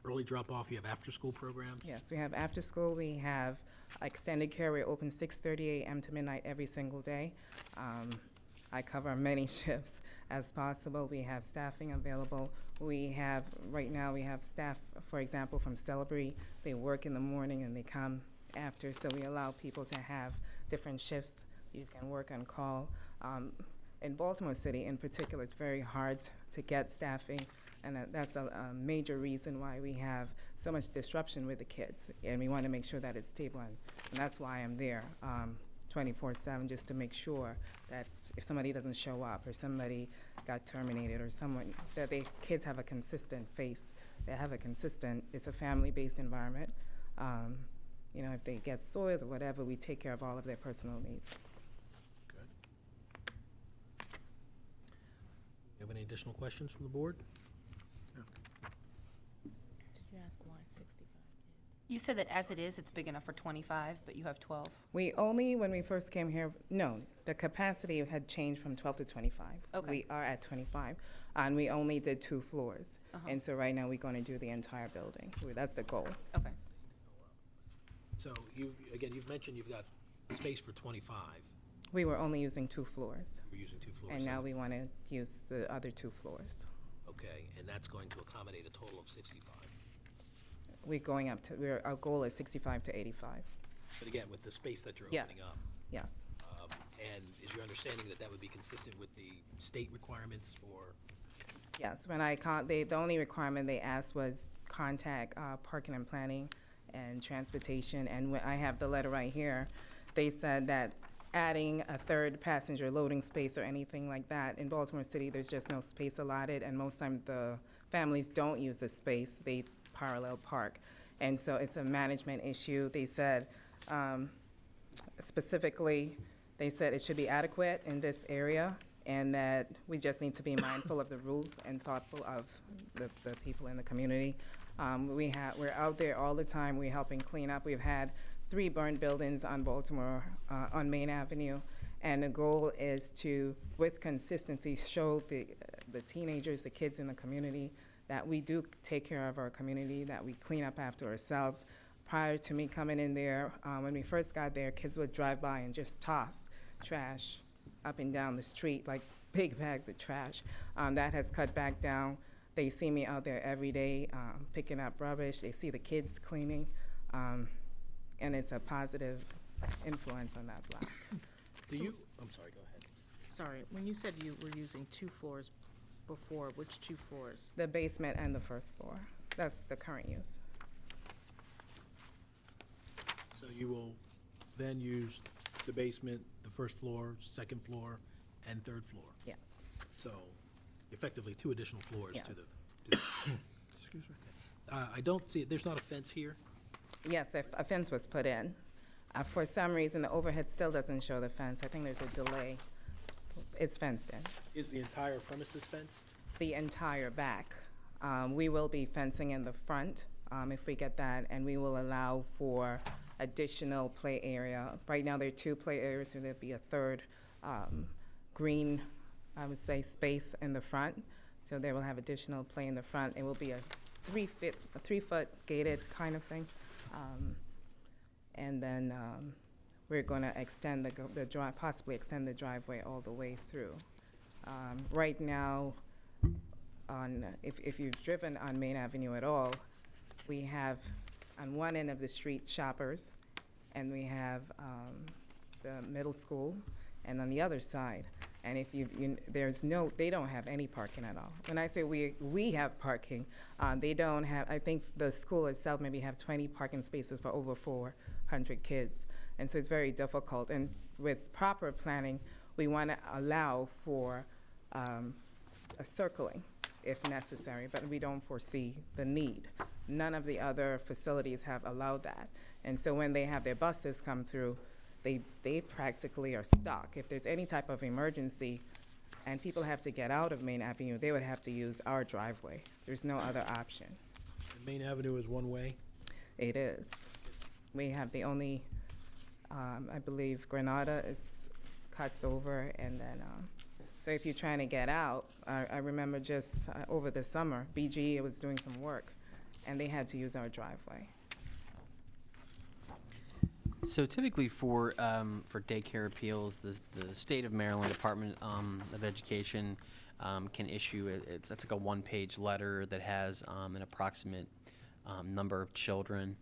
early drop-off, you have after-school programs? Yes, we have after school, we have extended care. We're open 6:30 a.m. to midnight every single day. I cover many shifts as possible. We have staffing available. Right now, we have staff, for example, from Celebrate. They work in the morning and they come after, so we allow people to have different shifts. You can work on call. In Baltimore City in particular, it's very hard to get staffing, and that's a major reason why we have so much disruption with the kids, and we want to make sure that it's stable, and that's why I'm there 24/7, just to make sure that if somebody doesn't show up or somebody got terminated or someone, that the kids have a consistent face. They have a consistent, it's a family-based environment. If they get soiled or whatever, we take care of all of their personal needs. You have any additional questions from the board? Did you ask why 65? You said that as it is, it's big enough for 25, but you have 12. When we first came here, no, the capacity had changed from 12 to 25. Okay. We are at 25, and we only did 2 floors. And so right now, we're going to do the entire building. That's the goal. Okay. So you've mentioned you've got space for 25. We were only using 2 floors. We're using 2 floors. And so- now we want to use the other 2 floors. Okay, and that's going to accommodate a total of 65. We're going up to, our goal is 65 to 85. But again, with the space that you're Yes. opening up. Yes. And is your understanding that that would be consistent with the state requirements for? Yes, the only requirement they asked was contact parking and planning and transportation. And when I have the letter right here, they said that adding a 3rd passenger loading space or anything like that, in Baltimore City, there's just no space allotted, and most times the families don't use the space, they parallel park. And so it's a management issue. They said, specifically, they said it should be adequate in this area, and that we just need to be mindful of the rules and thoughtful of the people in the community. We're out there all the time. We're helping clean up. We've had 3 burned buildings on Baltimore, on Main Avenue, and the goal is to, with consistency, show the teenagers, the kids in the community, that we do take care of our community, that we clean up after ourselves. Prior to me coming in there, when we first got there, kids would drive by and just toss trash up and down the street, like big bags of trash. That has cut back down. They see me out there every day picking up rubbish. They see the kids cleaning, and it's a positive influence on that block. I'm sorry, go ahead. Sorry, when you said you were using 2 floors before, which 2 floors? The basement and the 1st floor. That's the current use. So you will then use the basement, the 1st floor, 2nd floor, and 3rd floor? Yes. So effectively 2 additional floors Yes. to the excuse me. I don't see, there's not a fence here? Yes, a fence was put in. For some reason, the overhead still doesn't show the fence. I think there's a delay. It's fenced in. Is the entire premises fenced? The entire back. We will be fencing in the front if we get that, and we will allow for additional play area. Right now, there are 2 play areas, so there'll be a 3rd green, I would say, space in the front. So they will have additional play in the front. It will be a 3-foot gated kind of thing. And then we're going to extend possibly extend the driveway all the way through. Right now, if you've driven on Main Avenue at all, we have on one end of the street Shoppers, and we have the middle school, and on the other side. And if they don't have any parking at all. When I say we have parking, they don't have. I think the school itself maybe have 20 parking spaces for over 400 kids, and so it's very difficult. And with proper planning, we want to allow for a circling if necessary, but we don't foresee the need. None of the other facilities have allowed that, and so when they have their buses come through, they practically are stuck. If there's any type of emergency, and people have to get out of Main Avenue, they would have to use our driveway. There's no other option. Main Avenue is one way. It is. We have the only, I believe Granada cuts over, and then, so if you're trying to get out, I remember just over the summer, BG was doing some work, and they had to use our driveway. So typically for daycare appeals, the state of Maryland Department of Education can issue it's like a one-page letter that has an approximate number of children.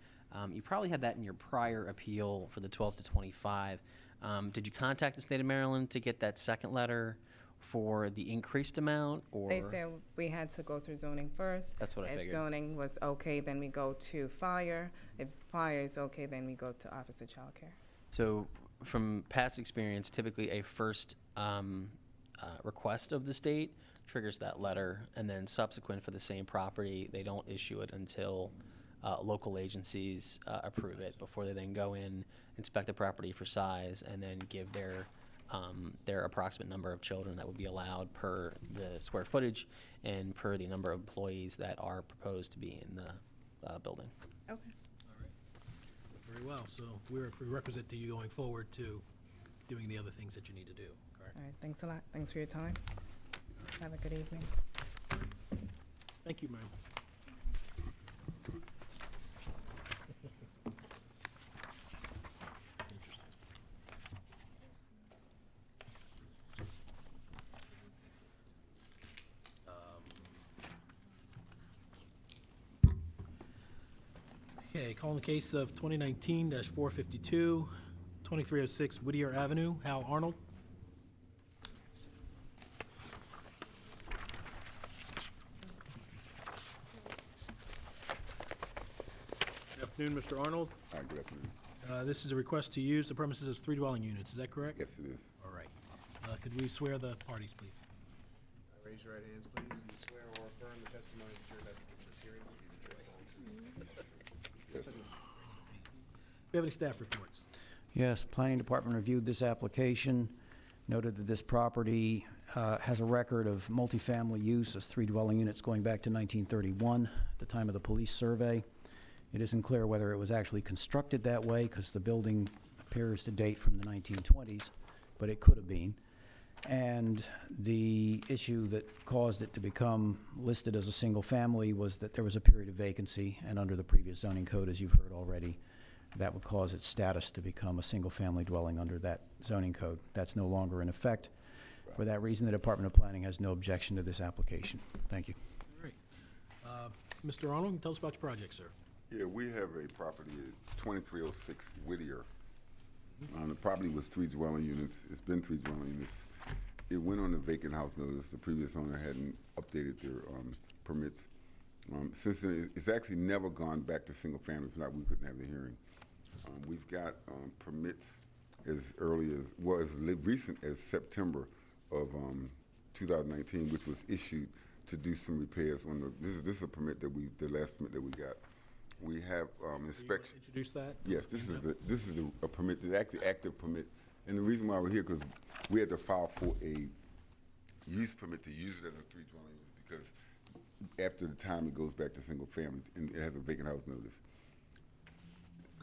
You probably had that in your prior appeal for the 12 to 25. Did you contact the state of Maryland to get that second letter for the increased amount, or? They said we had to go through zoning first. That's what I figured. If zoning was okay, then we go to fire. If fire is okay, then we go to Office of Child Care. So from past experience, typically a first request of the state triggers that letter, and then subsequent for the same property, they don't issue it until local agencies approve it before they then go in, inspect the property for size, and then give their approximate number of children that would be allowed per the square footage and per the number of employees that are proposed to be in the building. Okay. All right. Very well. So we're a prerequisite to you going forward to doing the other things that you need to do, correct? All right, thanks a lot. Thanks for your time. Have a good evening. Thank you, ma'am. Interesting. Okay, calling the case of 2019-452, 2306 Whittier Avenue. Hal Arnold. Good afternoon, Mr. Arnold. Hi, good afternoon. This is a request to use the premises as 3 dwelling units. Is that correct? Yes, it is. All right. Could we swear the parties, please? Raise your right hands, please. Do you swear or affirm the testimony that you're about to give in this hearing will be the truth, the whole truth? Yes. Do you have any staff reports? Yes, Planning Department reviewed this application, noted that this property has a record of multifamily use as 3 dwelling units going back to 1931, at the time of the police survey. It isn't clear whether it was actually constructed that way, because the building appears to date from the 1920s, but it could have been. And the issue that caused it to become listed as a single family was that there was a period of vacancy, and under the previous zoning code, as you've heard already, that would cause its status to become a single-family dwelling under that zoning code. That's no longer in effect. For that reason, the Department of Planning has no objection to this application. Thank you. All right. Mr. Arnold, tell us about your project, sir. Yeah, we have a property at 2306 Whittier. The property was 3 dwelling units. It's been 3 dwelling units. It went on a vacant house notice. The previous owner hadn't updated their permits. Since then, it's actually never gone back to single family. If not, we couldn't have the hearing. We've got permits as early as, well, as recent as September of 2019, which was issued to do some repairs on the, this is a permit that the last permit that we got. We have inspection. Introduce that? Yes, this is a permit, the actually active permit. And the reason why we're here, because we had to file for a use permit to use it as a 3 dwelling units, because after the time it goes back to single family and it has a vacant house notice.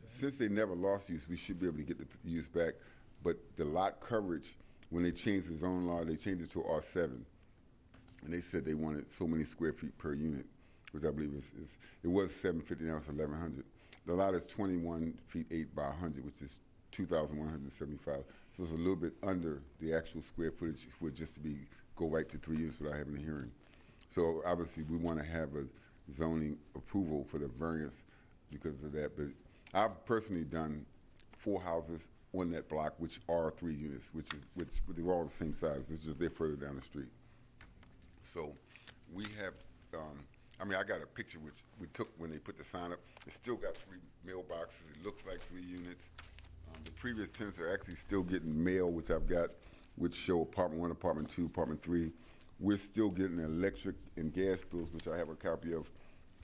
Since they never lost use, we should be able to get the use back. But the lot coverage, when they changed the zone law, they changed it to R7. And they said they wanted so many square feet per unit, which I believe it was 750, now it's 1,100. The lot is 21 feet 8 by 100, which is 2,175. So it's a little bit under the actual square footage for it just to go right to 3 units without having a hearing. So obviously we want to have a zoning approval for the variance because of that. But I've personally done 4 houses on that block, which are 3 units, which they're all the same size. It's just they're further down the street. So we have, I got a picture which we took when they put the sign up. It's still got 3 mailboxes. It looks like 3 units. The previous tenants are actually still getting mail, which I've got, which show apartment 1, apartment 2, apartment 3. We're still getting electric and gas bills, which I have a copy of,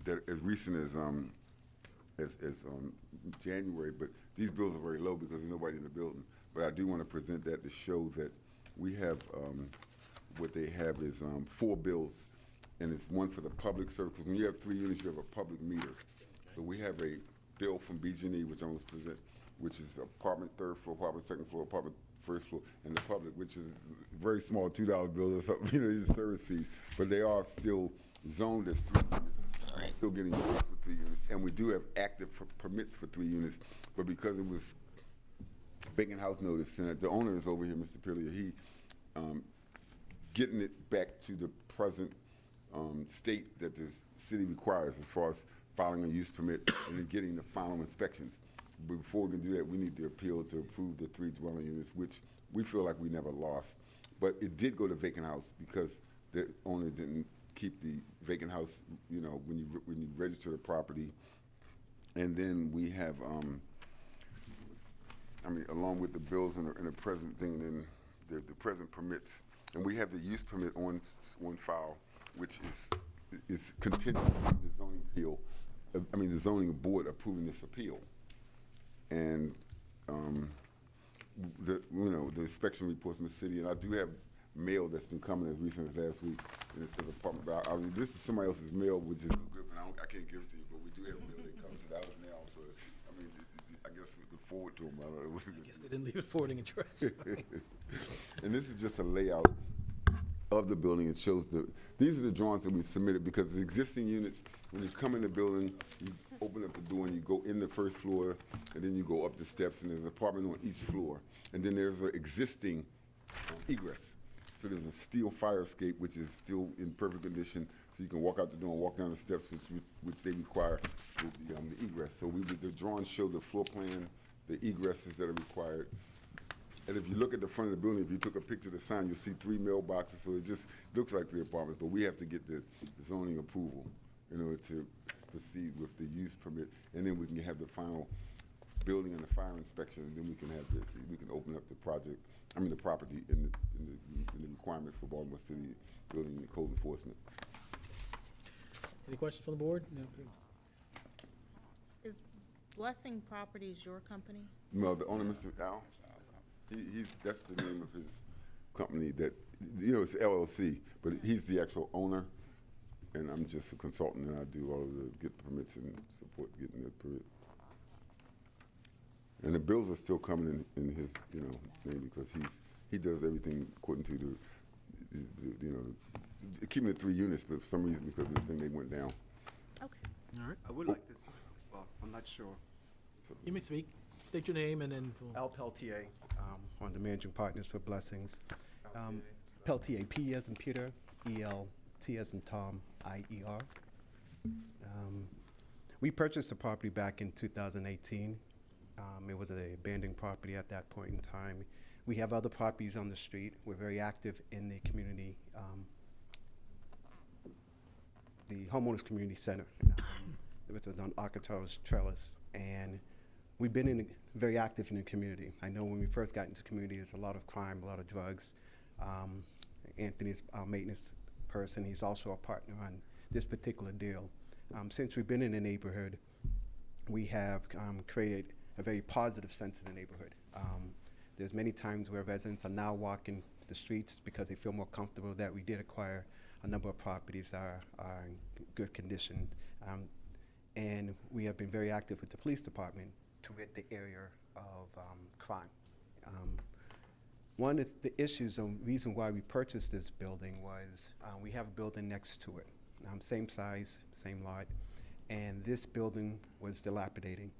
that as recent as January. But these bills are very low because there's nobody in the building. But I do want to present that to show that we have what they have is 4 bills, and it's one for the public service. When you have 3 units, you have a public meter. So we have a bill from BG&E, which I'm going to present, which is apartment 3rd floor, apartment 2nd floor, apartment 1st floor, and the public, which is very small, $2 bill or something, these service fees. But they are still zoned as 3 units. Still getting used for 3 units. And we do have active permits for 3 units, but because it was vacant house notice, and the owner is over here, Mr. Pillier, he getting it back to the present state that the city requires as far as filing a use permit and then getting the final inspections. But before we can do that, we need to appeal to approve the 3 dwelling units, which we feel like we never lost. But it did go to vacant house because the owner didn't keep the vacant house, you know, when you register the property. And then we have, along with the bills and the present thing, and then the present permits. And we have the use permit on file, which is contingent on the zoning appeal, the zoning board approving this appeal. And the inspection reports from the city, and I do have mail that's been coming as recent as last week, and it says apartment. But this is somebody else's mail, which is no good, but I can't give it to you. But we do have mail that comes to the house now, so I guess we could forward to them. I don't know. I guess they didn't leave a forwarding address. And this is just a layout of the building. It shows these are the drawings that we submitted because the existing units, when you come in the building, you open up the door and you go in the 1st floor, and then you go up the steps, and there's an apartment on each floor. And then there's an existing egress. So there's a steel fire escape, which is still in perfect condition, so you can walk out the door and walk down the steps, which they require with the egress. So the drawings show the floor plan, the egresses that are required. And if you look at the front of the building, if you took a picture of the sign, you'll see 3 mailboxes, so it just looks like 3 apartments, but we have to get the zoning approval in order to proceed with the use permit, and then we can have the final building and the fire inspection, and then we can open up the property in the requirements for Baltimore City Building and Code Enforcement. Any questions from the board? No. Is Blessing Properties your company? No, the owner, Mr. Al, that's the name of his company that, it's LLC, but he's the actual owner, and I'm just a consultant, and I do all of the get permits and support getting the permit. And the bills are still coming in his, name because he does everything according to keeping the 3 units, but for some reason, because of the thing, they went down. Okay. All right. I would like to, well, I'm not sure. You may speak. State your name and then. Al Peltier, one of the managing partners for Blessings. Peltier, P as in Peter, E-L, T as in Tom, I-E-R. We purchased the property back in 2018. It was an abandoned property at that point in time. We have other properties on the street. We're very active in the community, the homeowners community center. It's on Arcato's Trellis, and we've been very active in the community. I know when we first got into the community, there's a lot of crime, a lot of drugs. Anthony's our maintenance person. He's also a partner on this particular deal. Since we've been in the neighborhood, we have created a very positive sense in the neighborhood. There's many times where residents are now walking the streets because they feel more comfortable that we did acquire a number of properties that are in good condition. And we have been very active with the police department to rid the area of crime. One of the issues, the reason why we purchased this building was we have a building next to it, same size, same lot, and this building was dilapidating.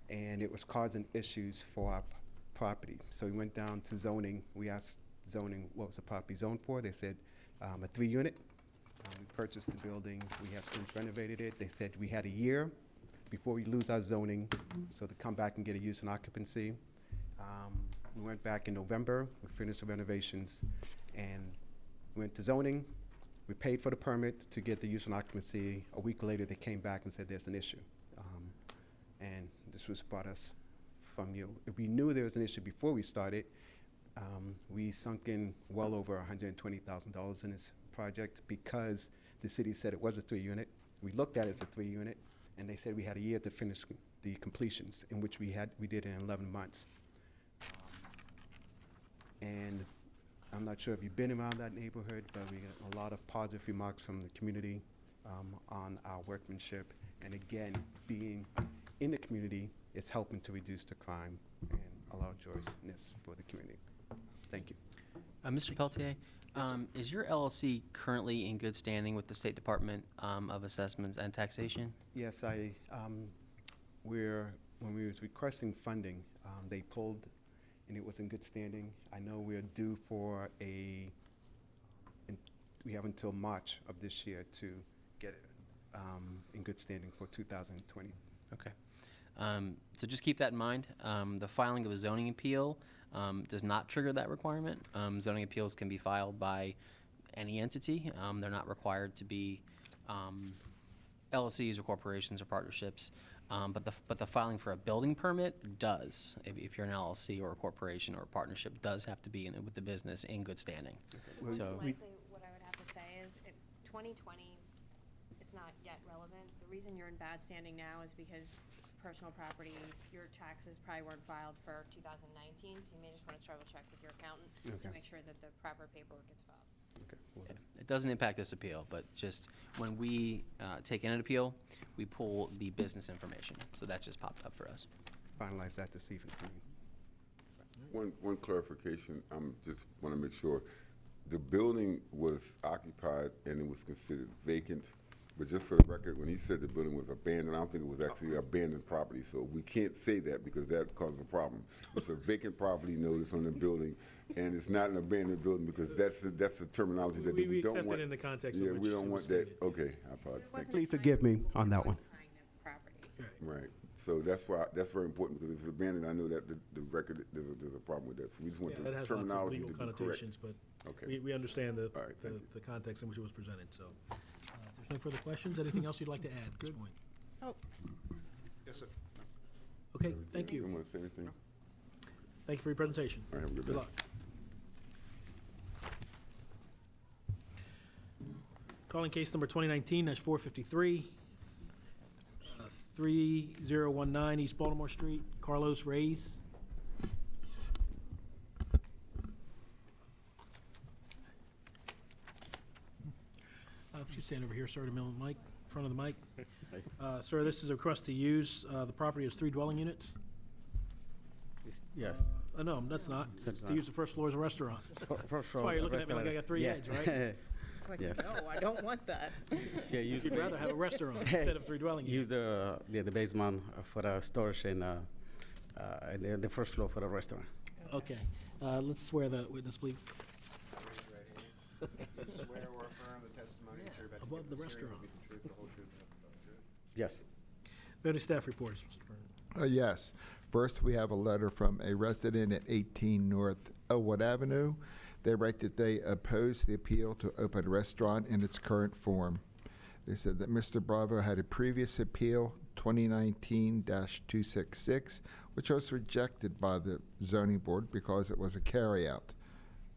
And it was causing issues for our property. So we went down to zoning. We asked zoning what was the property zoned for. They said a 3-unit. We purchased the building. We have since renovated it. They said we had a year before we lose our zoning, so to come back and get a use and occupancy. We went back in November. We finished the renovations and went to zoning. We paid for the permit to get the use and occupancy. A week later, they came back and said there's an issue. And this was brought us from you. If we knew there was an issue before we started, we sunk in well over $120,000 in this project because the city said it was a 3-unit. We looked at it as a 3-unit, and they said we had a year to finish the completions, in which we did in 11 months. And I'm not sure if you've been around that neighborhood, but we get a lot of positive remarks from the community on our workmanship. And again, being in the community is helping to reduce the crime and allow joyousness for the community. Thank you. Mr. Peltier, is your LLC currently in good standing with the State Department of Assessments and Taxation? Yes, when we was requesting funding, they pulled, and it was in good standing. I know we're due for we have until March of this year to get it in good standing for 2020. Okay. So just keep that in mind. The filing of a zoning appeal does not trigger that requirement. Zoning appeals can be filed by any entity. They're not required to be LLCs or corporations or partnerships. But the filing for a building permit does. If you're an LLC or a corporation or a partnership, does have to be with the business in good standing. Well, So Likely, what I would have to say is, if 2020 is not yet relevant, the reason you're in bad standing now is because personal property, your taxes probably weren't filed for 2019, so you may just want to travel check with your accountant to make sure that the proper paperwork gets filed. it doesn't impact this appeal, but just when we take in an appeal, we pull the business information. So that just popped up for us. Finalize that this evening. One clarification, just want to make sure. The building was occupied and it was considered vacant, but just for the record, when he said the building was abandoned, I don't think it was actually abandoned property, so we can't say that because that causes a problem. It's a vacant property notice on the building, and it's not an abandoned building because that's the terminology that we don't want. We accept it in the context of Yeah, which we don't it want was that, stated. okay, I apologize. Thank you. Please forgive me on that one. Right, so that's very important, because if it's abandoned, I know that the record, there's a problem with that, so we just want Yeah, the that has lots of terminology legal to be correct. connotations, but Okay. we understand the All right, thank you. the context in which it was presented, so. If there's no further questions, anything else you'd like to add at this point? Oh. Yes, sir. Okay, thank you. You want to say anything? Thank you for your presentation. All right, have a good day. luck. Calling case number 2019-453, 3019 East Baltimore Street, Carlos Reyes. If you stand over here, sir, to the mic, front of the mic. Sir, this is a request to use, the property has 3 dwelling units. Yes. No, that's not. That's To not. use the first floor as a restaurant. First That's floor, why you're a looking at me like I got 3 heads, right? It's like, Yes. no, I don't want that. Yeah, use You'd rather have a restaurant instead of 3 dwelling use units. the basement for the storage and the first floor for the restaurant. Okay, let's swear the witness, please. Raise your right hand. Do you swear or affirm the testimony that you're about to above give the this hearing will restaurant. be the truth, the whole truth, and nothing but the truth? Yes. Any staff reports, Mr. Burnett? Yes. First, we have a letter from a resident at 18 North Elwood Avenue. They write that they oppose the appeal to open a restaurant in its current form. They said that Mr. Bravo had a previous appeal, 2019-266, which was rejected by the zoning board because it was a carryout.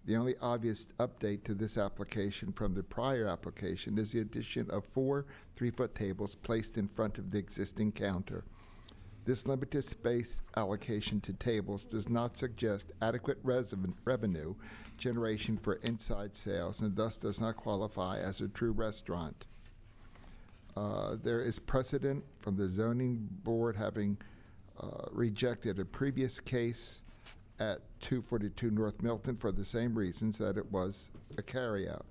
The only obvious update to this application from the prior application is the addition of 4 3-foot tables placed in front of the existing counter. This limited space allocation to tables does not suggest adequate revenue generation for inside sales and thus does not qualify as a true restaurant. There is precedent from the zoning board having rejected a previous case at 242 North Milton for the same reasons, that it was a carryout.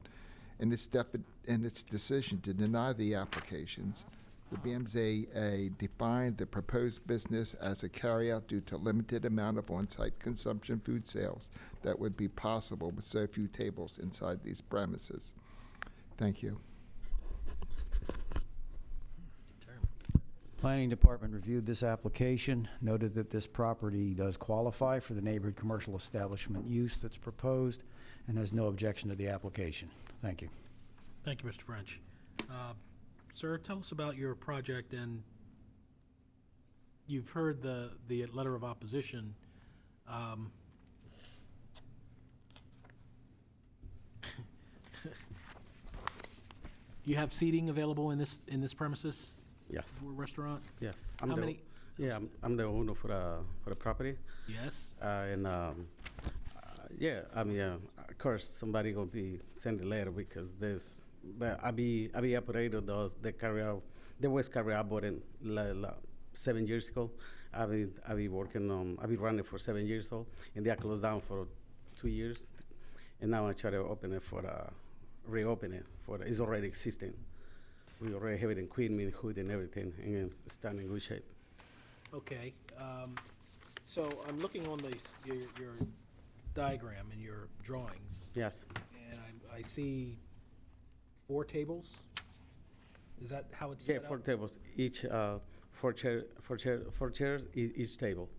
In its decision to deny the applications, the BMZA defined the proposed business as a carryout due to limited amount of on-site consumption food sales that would be possible with so few tables inside these premises. Thank you. Planning Department reviewed this application, noted that this property does qualify for the neighborhood commercial establishment use that's proposed, and has no objection to the application. Thank you. Thank you, Mr. French. Sir, tell us about your project, and you've heard the letter of opposition. You have seating available in this premises? Yes. For a restaurant? Yes. How many? Yeah, I'm the owner for the property. Yes. Yeah, I mean, course, somebody gonna be sending a letter because this, but I be operator those that carry out, the West carry out bought in 7 years ago. I be working on, I be running for 7 years old, and they are closed down for 2 years, and now I try to open it for reopen it for it's already existing. We already have it in Queen, Hood, and everything, and it's still in good shape. Okay, so I'm looking on your diagram and your drawings, Yes. and I see 4 tables? Is that how it's Yeah, set up? 4 tables, each, 4 chairs, each table.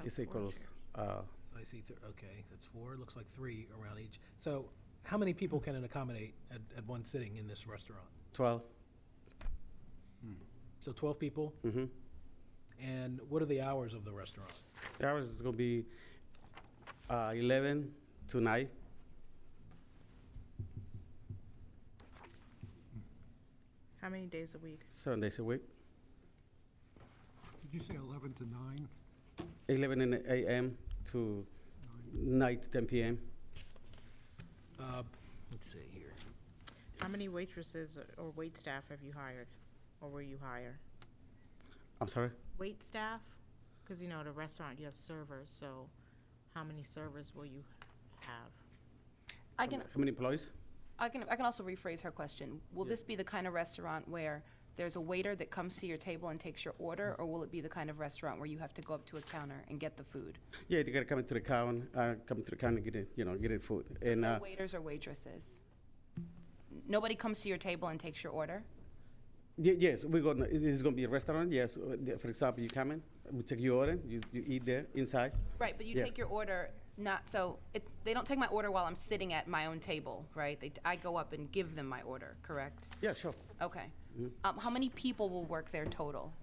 It's equals, I see, okay, that's 4, looks like 3 around each. So how many people can it accommodate at one sitting in this restaurant? 12. So 12 people? Mm-hmm. And what are the hours of the restaurant? The hours is gonna be 11 to 9. How many days a week? 7 days a week. Did you say 11 to 9? 11 a.m. to night 10 p.m. Let's see here. How many waitresses or wait staff have you hired, or will you hire? I'm sorry? Wait staff? Because, you know, at a restaurant, you have servers, so how many servers will you have? How many employees? I can also rephrase her question. Will this be the kind of restaurant where there's a waiter that comes to your table and takes your order, or will it be the kind of restaurant where you have to go up to a counter and get the food? Yeah, you gotta come to the counter, and get it, get it food. So And no waiters or waitresses? Nobody comes to your table and takes your order? yes, it is gonna be a restaurant. Yes, for example, you come in, we take your order, you eat there inside. Right, but you Yeah. take your order they don't take my order while I'm sitting at my own table, right? I go up and give them my order, correct? Yeah, sure. Okay. Mhm. How many people will work there total?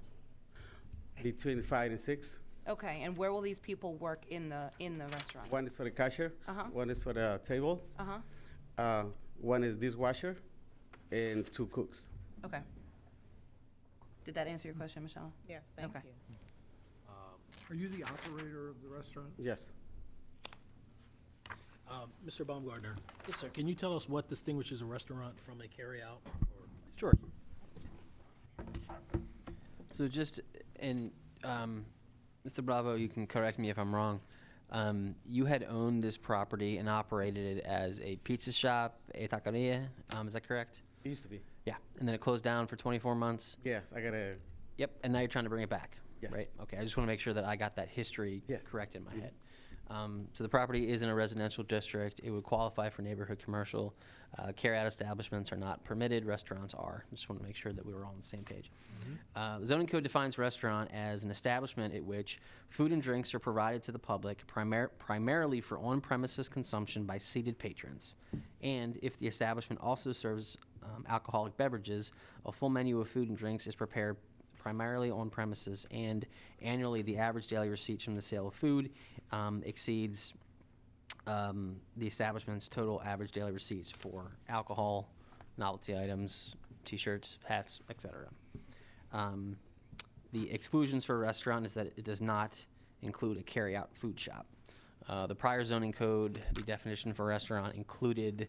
Between 5 and 6. Okay, and where will these people work in the restaurant? One is for the cashier. Uh-huh. One is for the table. Uh-huh. One is dishwasher, and 2 cooks. Okay. Did that answer your question, Michelle? Yes, thank Okay. you. Are you the operator of the restaurant? Yes. Mr. Baumgartner? Yes, sir. Can you tell us what distinguishes a restaurant from a carryout? Sure. So just, and Mr. Bravo, you can correct me if I'm wrong. You had owned this property and operated it as a pizza shop, a taqueria, is that correct? It used to be. Yeah, and then it closed down for 24 months? Yes, I gotta. Yep, and now you're trying to bring it back? Yes. Right, okay, I just want to make sure that I got that history Yes. correct in my head. So the property is in a residential district. It would qualify for neighborhood commercial. Carry-out establishments are not permitted. Restaurants are. Just want to make sure that we were all on the same page. The zoning code defines restaurant as an establishment at which food and drinks are provided to the public primarily for on-premises consumption by seated patrons. And if the establishment also serves alcoholic beverages, a full menu of food and drinks is prepared primarily on premises, and annually the average daily receipts from the sale of food exceeds the establishment's total average daily receipts for alcohol, novelty items, T-shirts, hats, etc. The exclusions for a restaurant is that it does not include a carry-out food shop. The prior zoning code, the definition for a restaurant included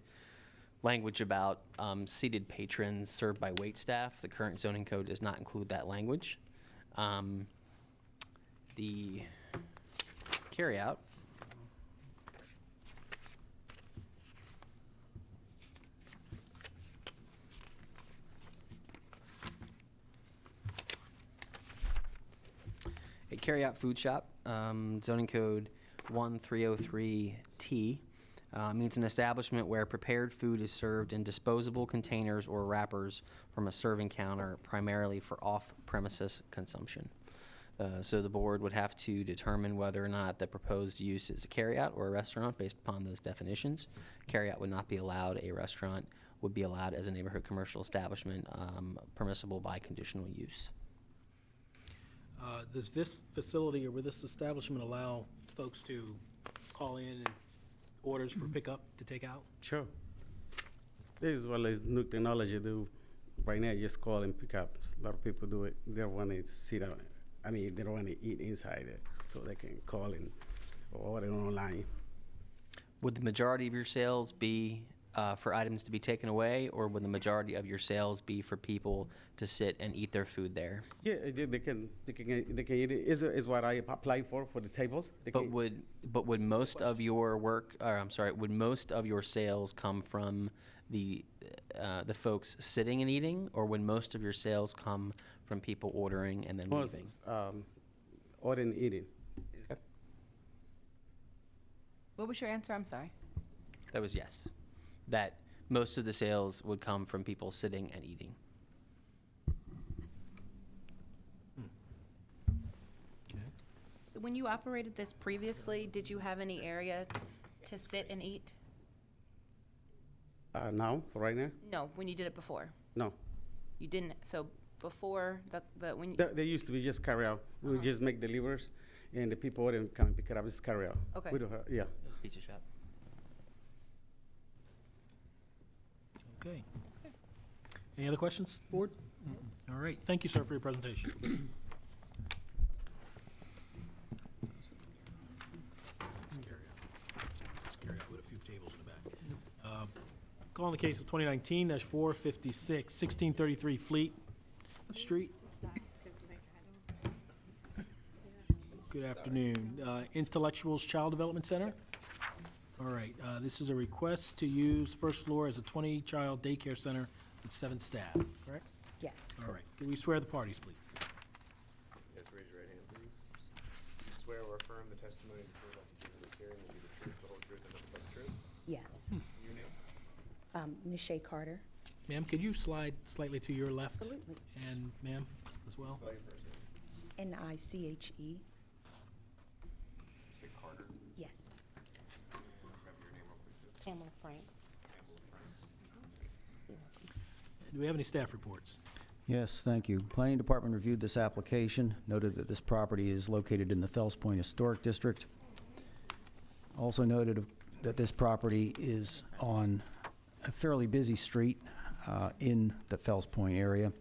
language about seated patrons served by wait staff. The current zoning code does not include that language. The carryout a carryout food shop, zoning code 1303T, means an establishment where prepared food is served in disposable containers or wrappers from a serving counter, primarily for off-premises consumption. So the board would have to determine whether or not the proposed use is a carryout or a restaurant based upon those definitions. Carryout would not be allowed. A restaurant would be allowed as a neighborhood commercial establishment, permissible by conditional use. Does this facility or will this establishment allow folks to call in and orders for pickup to take out? Sure. This is what new technology do. Right now, just call and pick up. A lot of people do it. They don't want to sit down. I mean, they don't want to eat inside it, so they can call and order online. Would the majority of your sales be for items to be taken away, or would the majority of your sales be for people to sit and eat their food there? Yeah, they can eat it. Is what I applied for the tables. They But can- would most of your work, or I'm sorry, would most of your sales come from the folks sitting and eating, or would most of your sales come from people ordering and then most, leaving? or in eating. What was your answer? I'm sorry. That was yes. That most of the sales would come from people sitting and eating. When you operated this previously, did you have any area to sit and eat? Now, right now, No, when you did it before. no. You didn't, so before when you, They used to be just carry out. We would just make deliveries, and the people wouldn't come and pick it up. Just carry out. Okay. We don't have, yeah. It was a pizza shop. Okay. Any other questions, board? All right, thank you, sir, for your presentation. Let's carry out with a few tables in the back. Calling the case of 2019-456, 1633 Fleet Street. Good afternoon. Intellectuals Child Development Center? All right, this is a request to use first floor as a 20-child daycare center with 7 staff, correct? Yes. All right, can we swear the parties, please? Yes, raise your right hand, please. Do you swear or affirm the testimony that you're about to give in this hearing will be the truth, the whole truth, and nothing but the truth? Yes. Your name? Nisha Carter. Ma'am, could you slide slightly to your left? Absolutely. And ma'am, as well? Spell your first name. Niche. Say Carter. Yes. Remember your name real quick, please. Pamela Franks. Campbell Franks. Do we have any staff reports? Yes, thank you. Planning Department reviewed this application, noted that this property is located in the Fells Point Historic District. Also noted that this property is on a fairly busy street in the Fells Point area,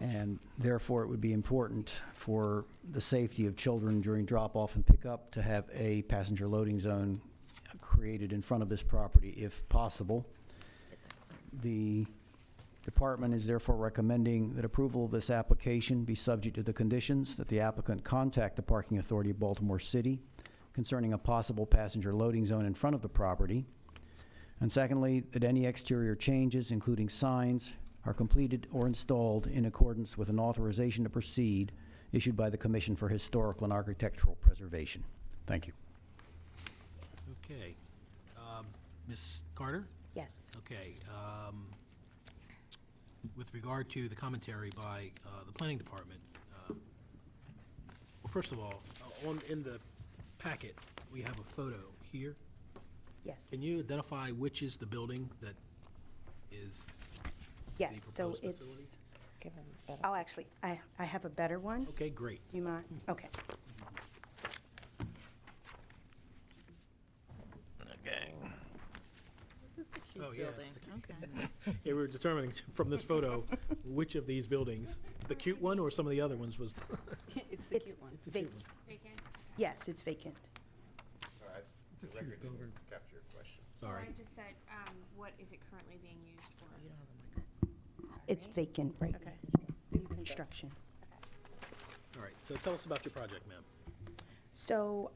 and therefore it would be important for the safety of children during drop-off and pickup to have a passenger loading zone created in front of this property if possible. The department is therefore recommending that approval of this application be subject to the conditions that the applicant contact the Parking Authority of Baltimore City concerning a possible passenger loading zone in front of the property. And secondly, that any exterior changes, including signs, are completed or installed in accordance with an authorization to proceed issued by the Commission for Historical and Architectural Preservation. Thank you. Okay. Ms. Carter? Yes. Okay. With regard to the commentary by the Planning Department, well, first of all, in the packet, we have a photo here. Yes. Can you identify which is the building that is Yes. the So proposed facility? it's. I'll actually. I have a better one. Okay, great. Do you mind? Okay. Okay. This is the cute Oh, yeah, building. it's Okay. Yeah, we were determining from this photo which of these buildings, the cute one or some of the other ones was. It's the cute one. It's the cute one. Vacant? Yes, it's vacant. All right, the record didn't capture your question. Sorry. I just said, what is it currently being used for? It's vacant right Okay. now. New construction. All right, so tell us about your project, ma'am. So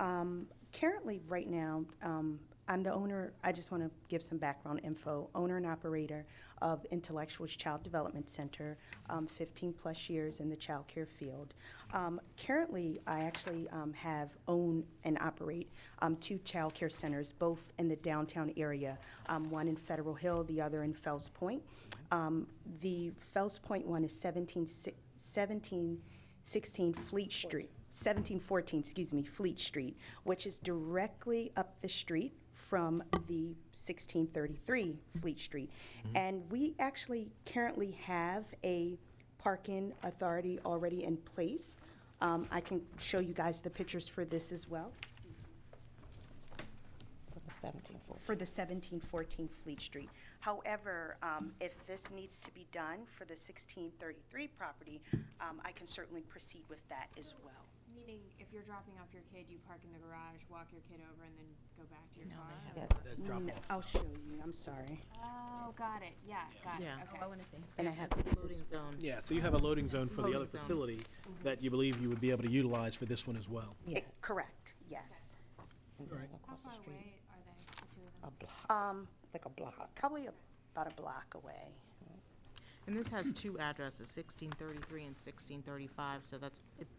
currently, right now, I'm the owner. I just want to give some background info. Owner and operator of Intellectuals Child Development Center, 15 plus years in the child care field. Currently, I actually own and operate 2 child care centers, both in the downtown area. One in Federal Hill, the other in Fells Point. The Fells Point one is 1716 Fleet Street. 1714, excuse me, Fleet Street, which is directly up the street from the 1633 Fleet Street. And we actually currently have a parking authority already in place. I can show you guys the pictures for this as well. For the 1714 Fleet Street. However, if this needs to be done for the 1633 property, I can certainly proceed with that as well. Need Meaning, if you're dropping off your kid, you park in the garage, walk your kid over, and then go back to your car? That drop off. I'll show you, I'm sorry. Oh, got it, yeah, got it, Yeah. okay. Oh, I wanna see. And I have Loading zone. Yeah, so you have a loading zone for the other Loading zone. facility that you believe you would be able to utilize for this one as well. Correct, yes. And then Right. How across the far street, away are they, the two of them? a block. Like a block, probably about a block away. And this has two addresses, 1633 and 1635, so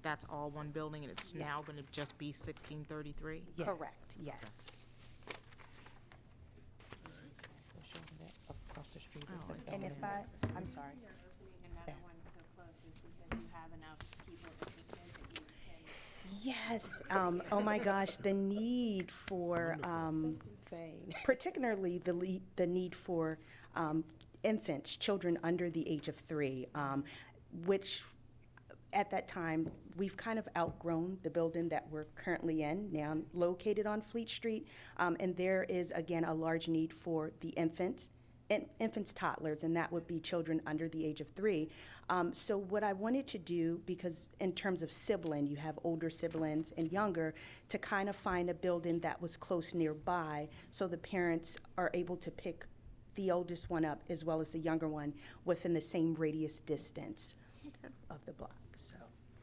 that's all one building, and it's now going to just be 1633? Correct, yes. So showing that across the street is Oh, a it's And if I'm sorry. You're opening another one so close is because you have enough people interested that you can. Yes, oh my gosh, the need for, particularly the need for infants, children under the age of 3, which at that time, we've kind of outgrown the building that we're currently in, now located on Fleet Street. And there is, again, a large need for the infants, toddlers, and that would be children under the age of 3. So what I wanted to do, because in terms of sibling, you have older siblings and younger, to kind of find a building that was close nearby so the parents are able to pick the oldest one up as well as the younger one within the same radius distance of the block, so.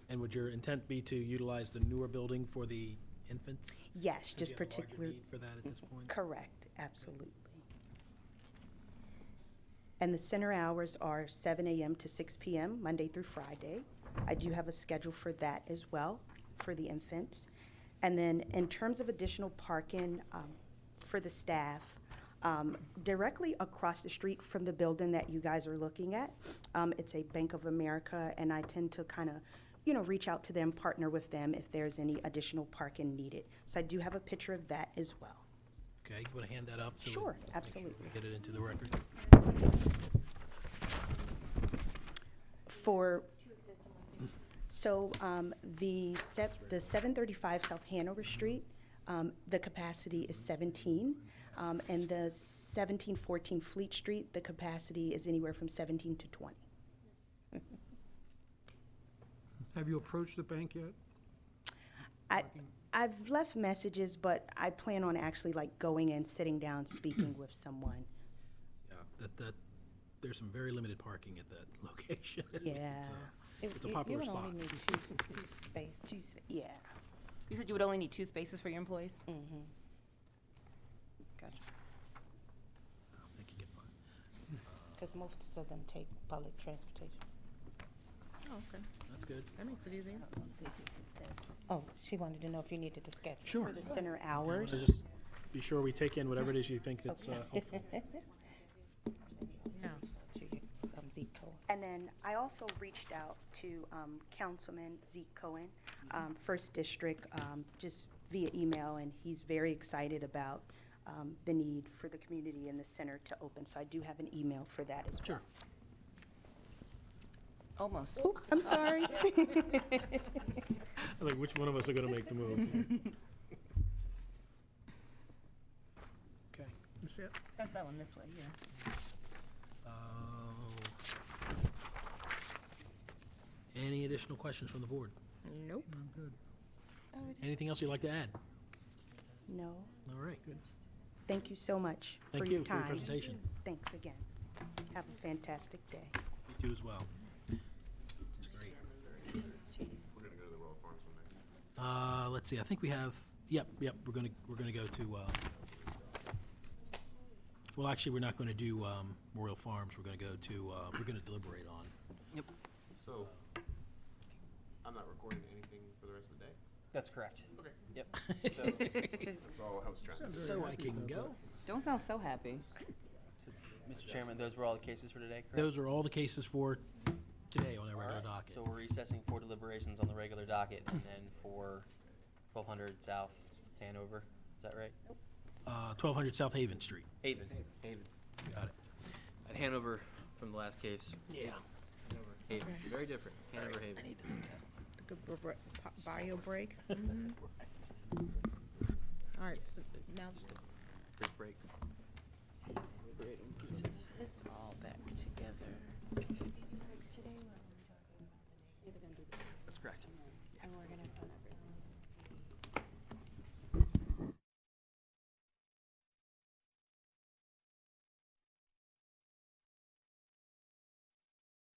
And would your intent be to utilize the newer building for the infants? Yes, Since just you have a larger particular. need for that at this point? Correct, absolutely. And the center hours are 7 a.m. to 6 p.m., Monday through Friday. I do have a schedule for that as well, for the infants. And then in terms of additional parking for the staff, directly across the street from the building that you guys are looking at, it's a Bank of America, and I tend to kind of, reach out to them, partner with them if there's any additional parking needed. So I do have a picture of that as well. Okay, you want to hand that up? So we Sure, make sure absolutely. we get it into the record. So the 735 South Hanover Street, the capacity is 17. And the 1714 Fleet Street, the capacity is anywhere from 17 to 20. Have you approached the bank yet? I've left messages, but I plan on actually like going in, sitting down, speaking with someone. Yeah, there's some very limited parking at that location. Yeah. It's a popular spot. You would only need two spaces. Yeah. You said you would only need 2 spaces for your employees? Mm-hmm. Gotcha. I think you get fine. Because most of them take public transportation. Oh, okay. That's good. That makes it easier. Oh, she wanted to know if you needed to schedule. Sure. For the center I wanna hours. Just be sure we take in whatever it is you think that's helpful. Yeah. She gets Zeke Cohen. And then I also reached out to Councilman Zeke Cohen, First District, just via email, and he's very excited about the need for the community and the center to open. So I do have an email for that as well. Sure. Almost. Oop, I'm sorry. Like, which one of us are going to make the move? Okay. You see it? That's that one this way, yeah. Any additional questions from the board? Nope. I'm good. Anything else you'd like to add? No. All right, good. Thank you so much for Thank your you for time. your presentation. Thanks again. Have a fantastic day. You too as well. That's great. We're gonna go to the Royal Farms one next. Let's see, I think we have, yep, we're gonna go to, well, actually, we're not gonna do, Royal Farms, we're gonna go to, we're gonna deliberate on. Yep. So, I'm not recording anything for the rest of the day? That's correct. Okay. Yep. So, That's all I was trying to say. So I can go. Don't sound so happy. Mr. Chairman, those were all the cases for today, correct? Those are all the cases for today on our All regular right, docket. So we're recessing for deliberations on the regular docket, and then for 1200 South Hanover, is that right? 1200 South Haven Street. Haven. Got it. At Hanover from the last case. Yeah. Haven, very different. Hanover, Haven. Bio break. All right, so now Quick break. Deliberating pieces. It's all back together. That's correct.